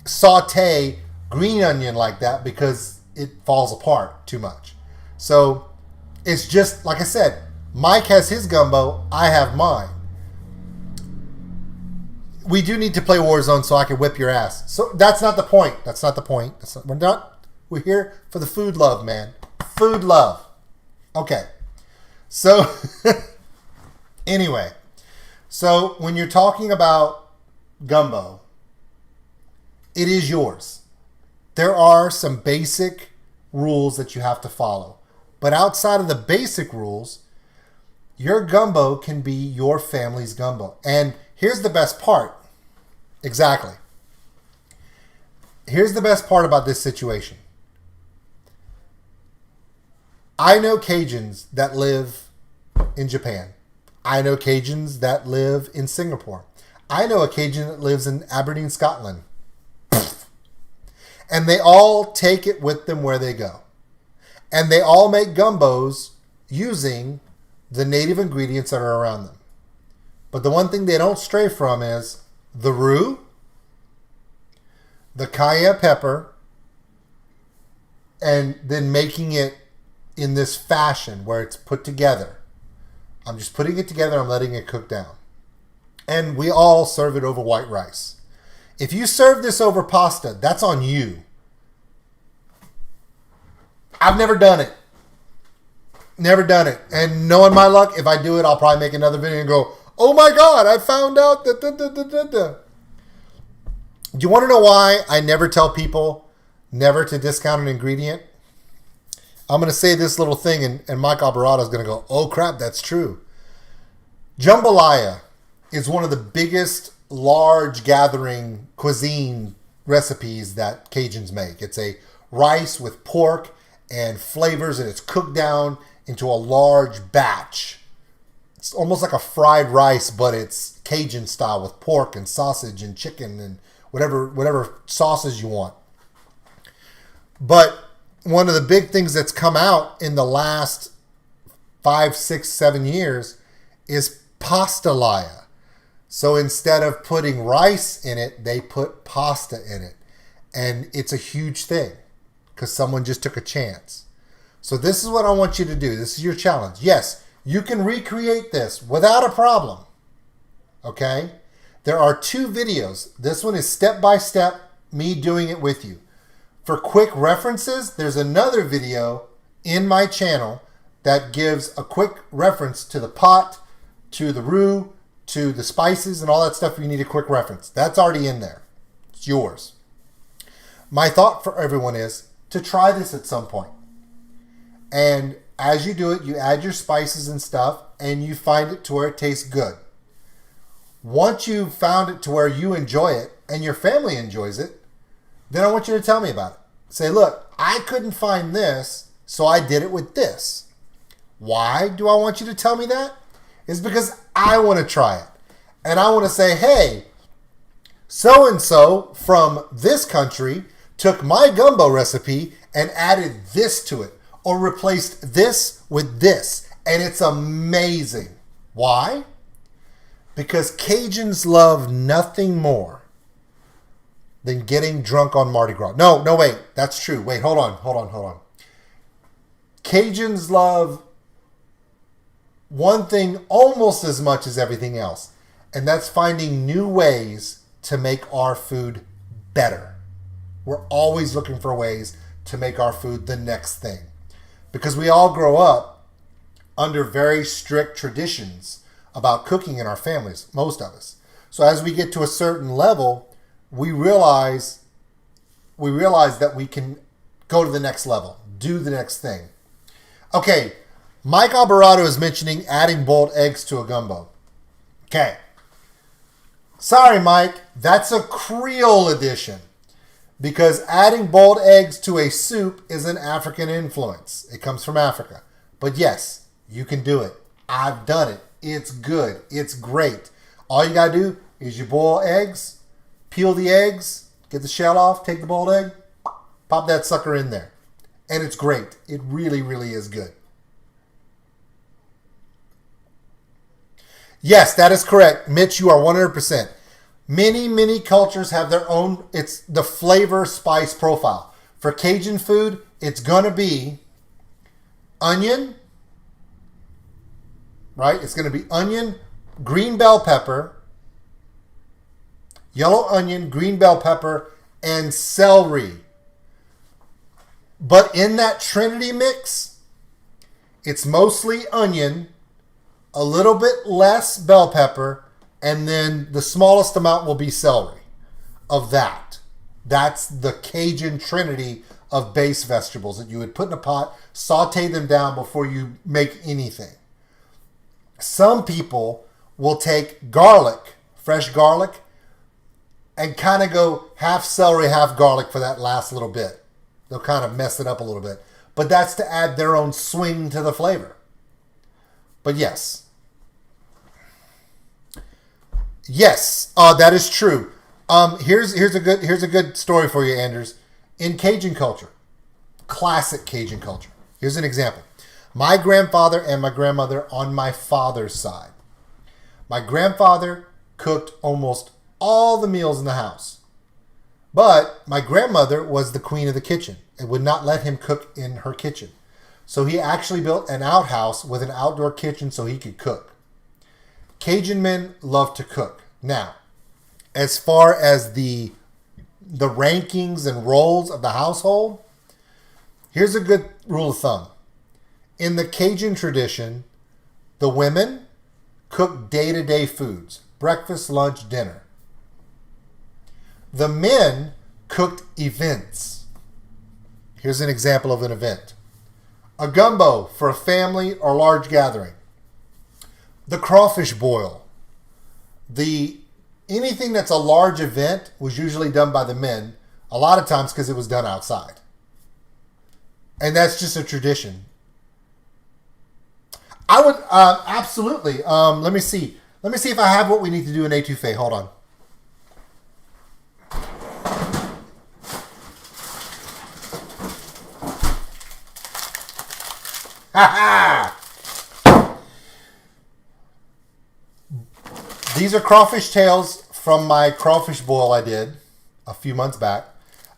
saute green onion like that because it falls apart too much. So it's just, like I said, Mike has his gumbo, I have mine. We do need to play Warzone so I can whip your ass. So that's not the point. We're here for the food love, man. Food love. Okay. So, anyway. So, when you're talking about gumbo, it is yours. There are some basic rules that you have to follow. But outside of the basic rules, your gumbo can be your family's gumbo. And here's the best part. Exactly. Here's the best part about this situation. I know Cajuns that live in Japan. I know Cajuns that live in Singapore. I know a Cajun that lives in Aberdeen, Scotland. And they all take it with them where they go. And they all make gumbos using the native ingredients that are around them. But the one thing they don't stray from is the roux, the cayenne pepper, and then making it in this fashion where it's put together. I'm just putting it together. I'm letting it cook down. And we all serve it over white rice. If you serve this over pasta, that's on you. I've never done it. Never done it. And knowing my luck, if I do it, I'll probably make another video and go, oh my God, I found out that. Do you want to know why I never tell people never to discount an ingredient? I'm going to say this little thing, and Mike Alvarado is going to go, oh crap, that's true. Jambalaya is one of the biggest large gathering cuisine recipes that Cajuns make. It's a rice with pork and flavors, and it's cooked down into a large batch. It's almost like a fried rice, but it's Cajun style with pork and sausage and chicken and whatever sauces you want. But one of the big things that's come out in the last 5, 6, 7 years is pastalaya. So instead of putting rice in it, they put pasta in it. And it's a huge thing because someone just took a chance. So this is what I want you to do. This is your challenge. Yes, you can recreate this without a problem. Okay? There are 2 videos. This one is step by step, me doing it with you. For quick references, there's another video in my channel that gives a quick reference to the pot, to the roux, to the spices, and all that stuff you need a quick reference. That's already in there. It's yours. My thought for everyone is to try this at some point. And as you do it, you add your spices and stuff, and you find it to where it tastes good. Once you've found it to where you enjoy it, and your family enjoys it, then I want you to tell me about it. Say, look, I couldn't find this, so I did it with this. Why do I want you to tell me that? It's because I want to try it. And I want to say, hey, so-and-so from this country took my gumbo recipe and added this to it, or replaced this with this. And it's amazing. Why? Because Cajuns love nothing more than getting drunk on Mardi Gras. No, wait. That's true. Wait, hold on. Cajuns love one thing almost as much as everything else, And that's finding new ways to make our food better. We're always looking for ways to make our food the next thing. Because we all grow up under very strict traditions about cooking in our families, most of us. So as we get to a certain level, we realize that we can go to the next level, do the next thing. Okay, Mike Alvarado is mentioning adding boiled eggs to a gumbo. Okay. Sorry, Mike, that's a Creole edition. Because adding boiled eggs to a soup is an African influence. It comes from Africa. But yes, you can do it. I've done it. It's good. It's great. All you got to do is you boil eggs, peel the eggs, get the shell off, take the boiled egg, pop that sucker in there. And it's great. It really, really is good. Yes, that is correct. Mitch, you are 100%. Many cultures have their own, it's the flavor spice profile. For Cajun food, it's going to be onion, right? It's going to be onion, green bell pepper, yellow onion, green bell pepper, and celery. But in that Trinity mix, it's mostly onion, a little bit less bell pepper, and then the smallest amount will be celery of that. That's the Cajun Trinity of base vegetables that you would put in a pot, saute them down before you make anything. Some people will take garlic, fresh garlic, and kind of go half celery, half garlic for that last little bit. They'll kind of mess it up a little bit. But that's to add their own swing to the flavor. But yes. Yes, that is true. Here's a good story for you, Anders. In Cajun culture, classic Cajun culture. Here's an example. My grandfather and my grandmother on my father's side. My grandfather cooked almost all the meals in the house. But my grandmother was the queen of the kitchen and would not let him cook in her kitchen. So he actually built an outhouse with an outdoor kitchen so he could cook. Cajun men love to cook. Now, as far as the rankings and roles of the household, here's a good rule of thumb. In the Cajun tradition, the women cook day-to-day foods, breakfast, lunch, dinner. The men cooked events. Here's an example of an event. A gumbo for a family or large gathering. The crawfish boil. Anything that's a large event was usually done by the men, a lot of times because it was done outside. And that's just a tradition. I would absolutely. Let me see. Let me see if I have what we need to do in etouffee. Hold on. These are crawfish tails from my crawfish boil I did a few months back.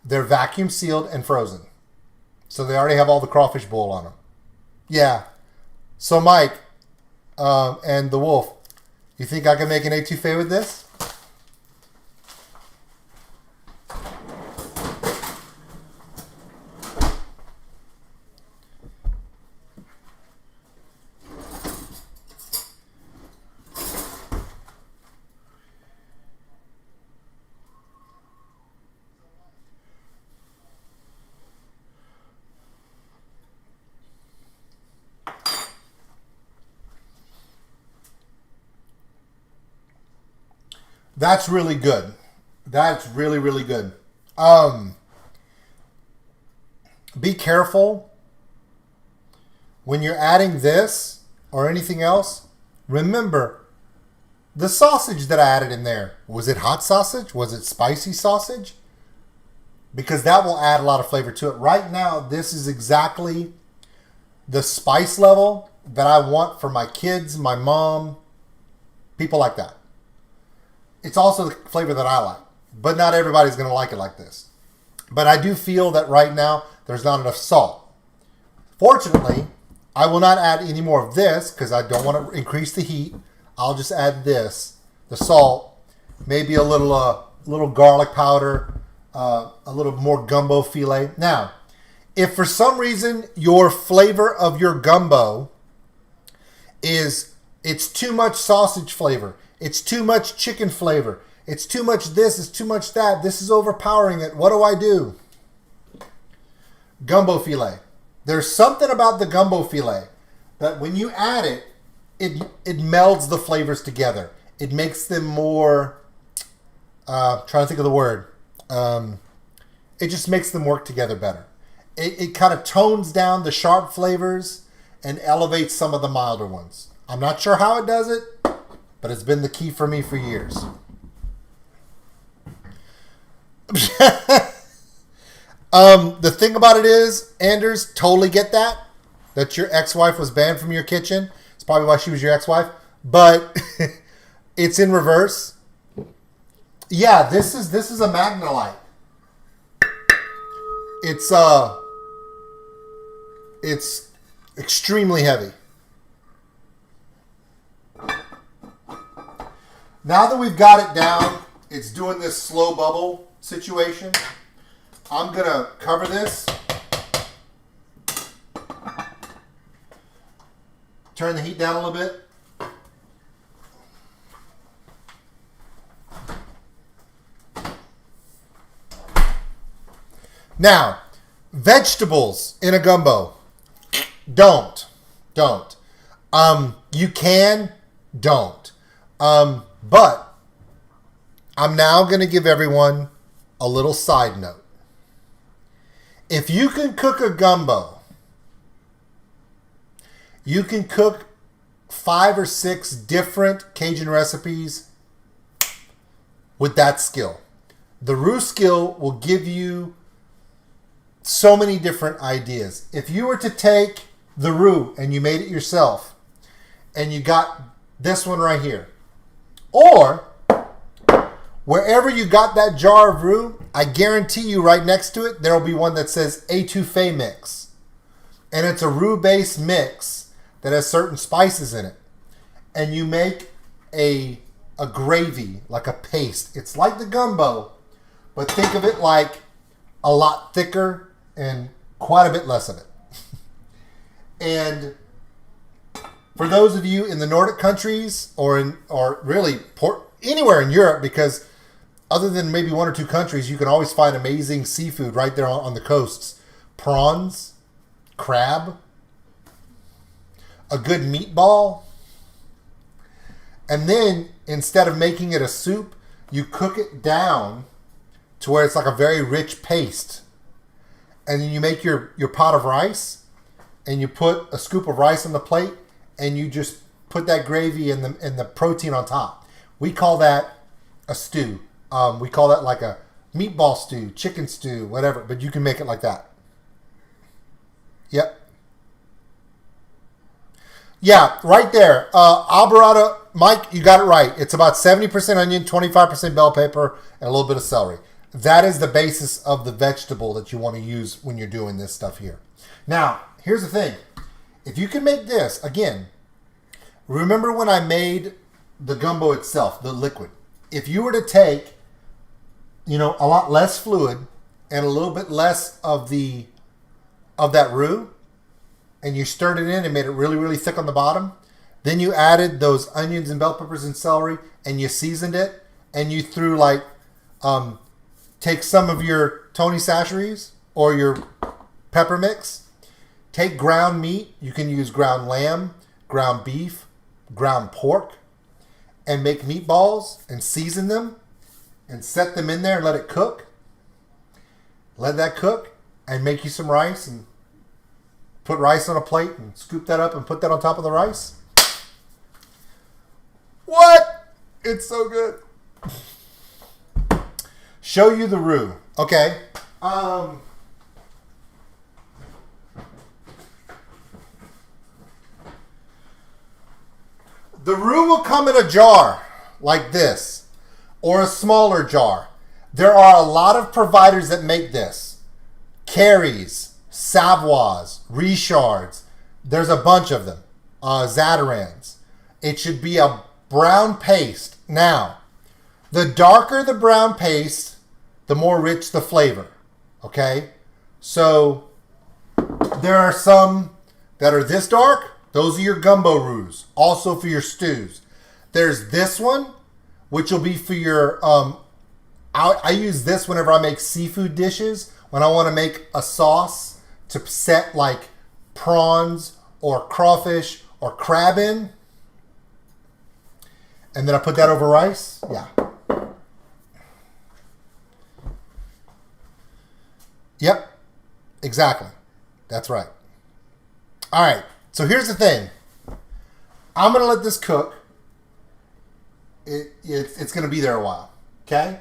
They're vacuum sealed and frozen. So they already have all the crawfish boil on them. Yeah. So Mike and the Wolf, you think I can make an etouffee with this? That's really good. That's really, really good. Be careful when you're adding this or anything else. Remember, the sausage that I added in there, was it hot sausage? Was it spicy sausage? Because that will add a lot of flavor to it. Right now, this is exactly the spice level that I want for my kids, my mom, people like that. It's also the flavor that I like, but not everybody's going to like it like this. But I do feel that right now there's not enough salt. Fortunately, I will not add any more of this because I don't want to increase the heat. I'll just add this the salt, maybe a little garlic powder, a little more gumbo filet. Now, if for some reason your flavor of your gumbo it's too much sausage flavor, it's too much chicken flavor, it's too much this, it's too much that, this is overpowering it, what do I do? Gumbo filet. There's something about the gumbo filet that when you add it, it melds the flavors together. It makes them more, trying to think of the word, it just makes them work together better. It kind of tones down the sharp flavors and elevates some of the milder ones. I'm not sure how it does it, but it's been the key for me for years. The thing about it is, Anders, totally get that your ex-wife was banned from your kitchen. It's probably why she was your ex-wife, but it's in reverse. Yeah, this is a Magnolite. It's extremely heavy. Now that we've got it down, it's doing this slow bubble situation. I'm going to cover this. Turn the heat down a little bit. Now, vegetables in a gumbo. Don't. You can, don't. But I'm now going to give everyone a little side note. If you can cook a gumbo, you can cook 5 or 6 different Cajun recipes with that skill. The roux skill will give you so many different ideas. If you were to take the roux and you made it yourself and you got this one right here, or wherever you got that jar of roux, I guarantee you right next to it, there will be one that says étouffée mix. And it's a roux-based mix that has certain spices in it. And you make a gravy, like a paste. It's like the gumbo, but think of it like a lot thicker and quite a bit less of it. And for those of you in the Nordic countries or really anywhere in Europe, because other than maybe 1 or 2 countries, you can always find amazing seafood right there on the coasts. Prawns, crab, a good meatball. And then instead of making it a soup, you cook it down to where it's like a very rich paste. And then you make your pot of rice and you put a scoop of rice on the plate and you just put that gravy and the protein on top. We call that a stew. We call that like a meatball stew, chicken stew, whatever. But you can make it like that. Yep. Yeah, right there. Alvarado, Mike, you got it right. It's about 70% onion, 25% bell pepper, and a little bit of celery. That is the basis of the vegetable that you want to use when you're doing this stuff here. Now, here's the thing. If you can make this, again, remember when I made the gumbo itself, the liquid. If you were to take, a lot less fluid and a little bit less of that roux, and you stirred it in and made it really, really thick on the bottom, then you added those onions and bell peppers and celery, and you seasoned it, and you threw take some of your Tony Chachere's or your pepper mix, take ground meat, you can use ground lamb, ground beef, ground pork, and make meatballs and season them and set them in there and let it cook. Let that cook and make you some rice and put rice on a plate and scoop that up and put that on top of the rice. What? It's so good. Show you the roux. Okay. The roux will come in a jar like this or a smaller jar. There are a lot of providers that make this. Carrie's, Savoi's, Richard's. There's a bunch of them. Zatarans. It should be a brown paste Now, the darker the brown paste, the more rich the flavor. Okay? So, there are some that are this dark. Those are your gumbo roux. Also for your stews. There's this one, which will be for your... I use this whenever I make seafood dishes. When I want to make a sauce to set like prawns or crawfish or crab in. And then I put that over rice. Yeah. Yep. Exactly. That's right. All right. So here's the thing. I'm going to let this cook. It's going to be there a while. Okay?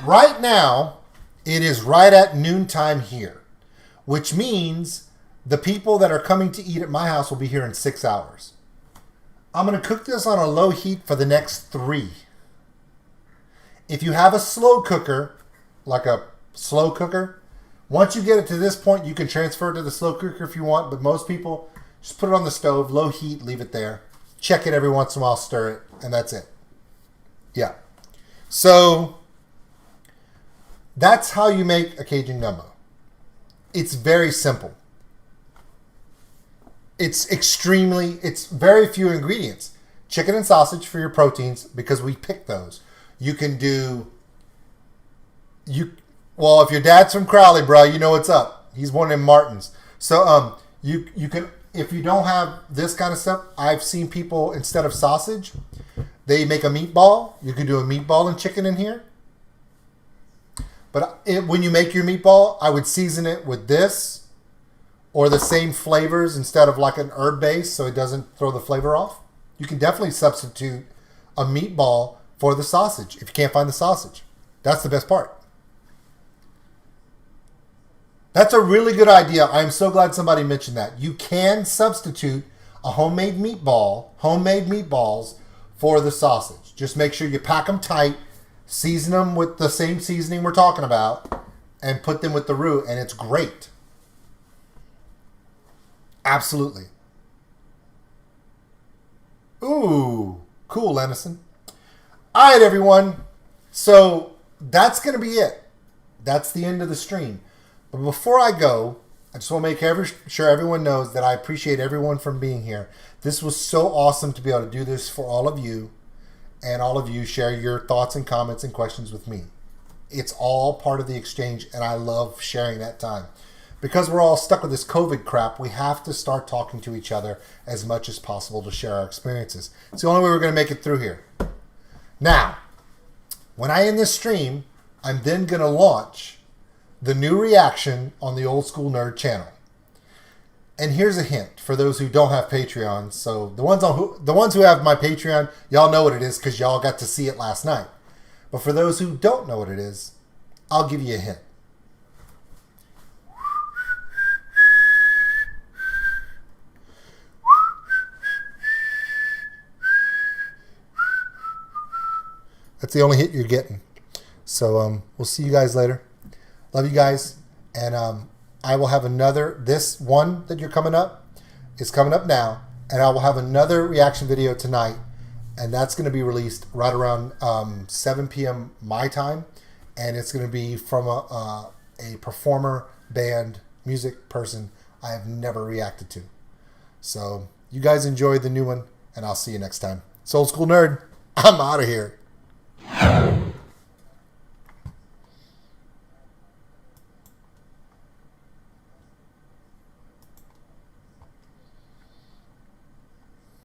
Right now, it is right at noontime here, which means the people that are coming to eat at my house will be here in 6 hours. I'm going to cook this on a low heat for the next 3. If you have a slow cooker, like a slow cooker, once you get it to this point, you can transfer it to the slow cooker if you want, but most people just put it on the stove, low heat, leave it there. Check it every once in a while, stir it, and that's it. Yeah. So that's how you make a Cajun gumbo. It's very simple. It's very few ingredients. Chicken and sausage for your proteins because we pick those. You can do, well, if your dad's from Crowley, bro, you know what's up. He's one of them Martins. So you can, if you don't have this kind of stuff, I've seen people, instead of sausage, they make a meatball. You can do a meatball and chicken in here. But when you make your meatball, I would season it with this or the same flavors instead of like an herb base so it doesn't throw the flavor off. You can definitely substitute a meatball for the sausage if you can't find the sausage. That's the best part. That's a really good idea. I'm so glad somebody mentioned that. You can substitute a homemade meatballs for the sausage. Just make sure you pack them tight, season them with the same seasoning we're talking about, and put them with the roux, and it's great. Absolutely. Ooh, cool, Lennison. All right, everyone. So that's going to be it. That's the end of the stream. But before I go, I just want to make sure everyone knows that I appreciate everyone from being here. This was so awesome to be able to do this for all of you, and all of you share your thoughts and comments and questions with me. It's all part of the exchange, and I love sharing that time. Because we're all stuck with this COVID crap, we have to start talking to each other as much as possible to share our experiences. It's the only way we're going to make it through here. Now, when I end this stream, I'm then going to launch the new reaction on the Old School Nerd channel. And here's a hint for those who don't have Patreon. So the ones who have my Patreon, y'all know what it is because y'all got to see it last night. But for those who don't know what it is, I'll give you a hint. That's the only hit you're getting. So we'll see you guys later. Love you guys. And I will have this one that you're coming up is coming up now. And I will have another reaction video tonight. And that's going to be released right around 7 p.m. my time. And it's going to be from a performer, band, music person I have never reacted to. So you guys enjoy the new one. And I'll see you next time. It's Old School Nerd. I'm out of here.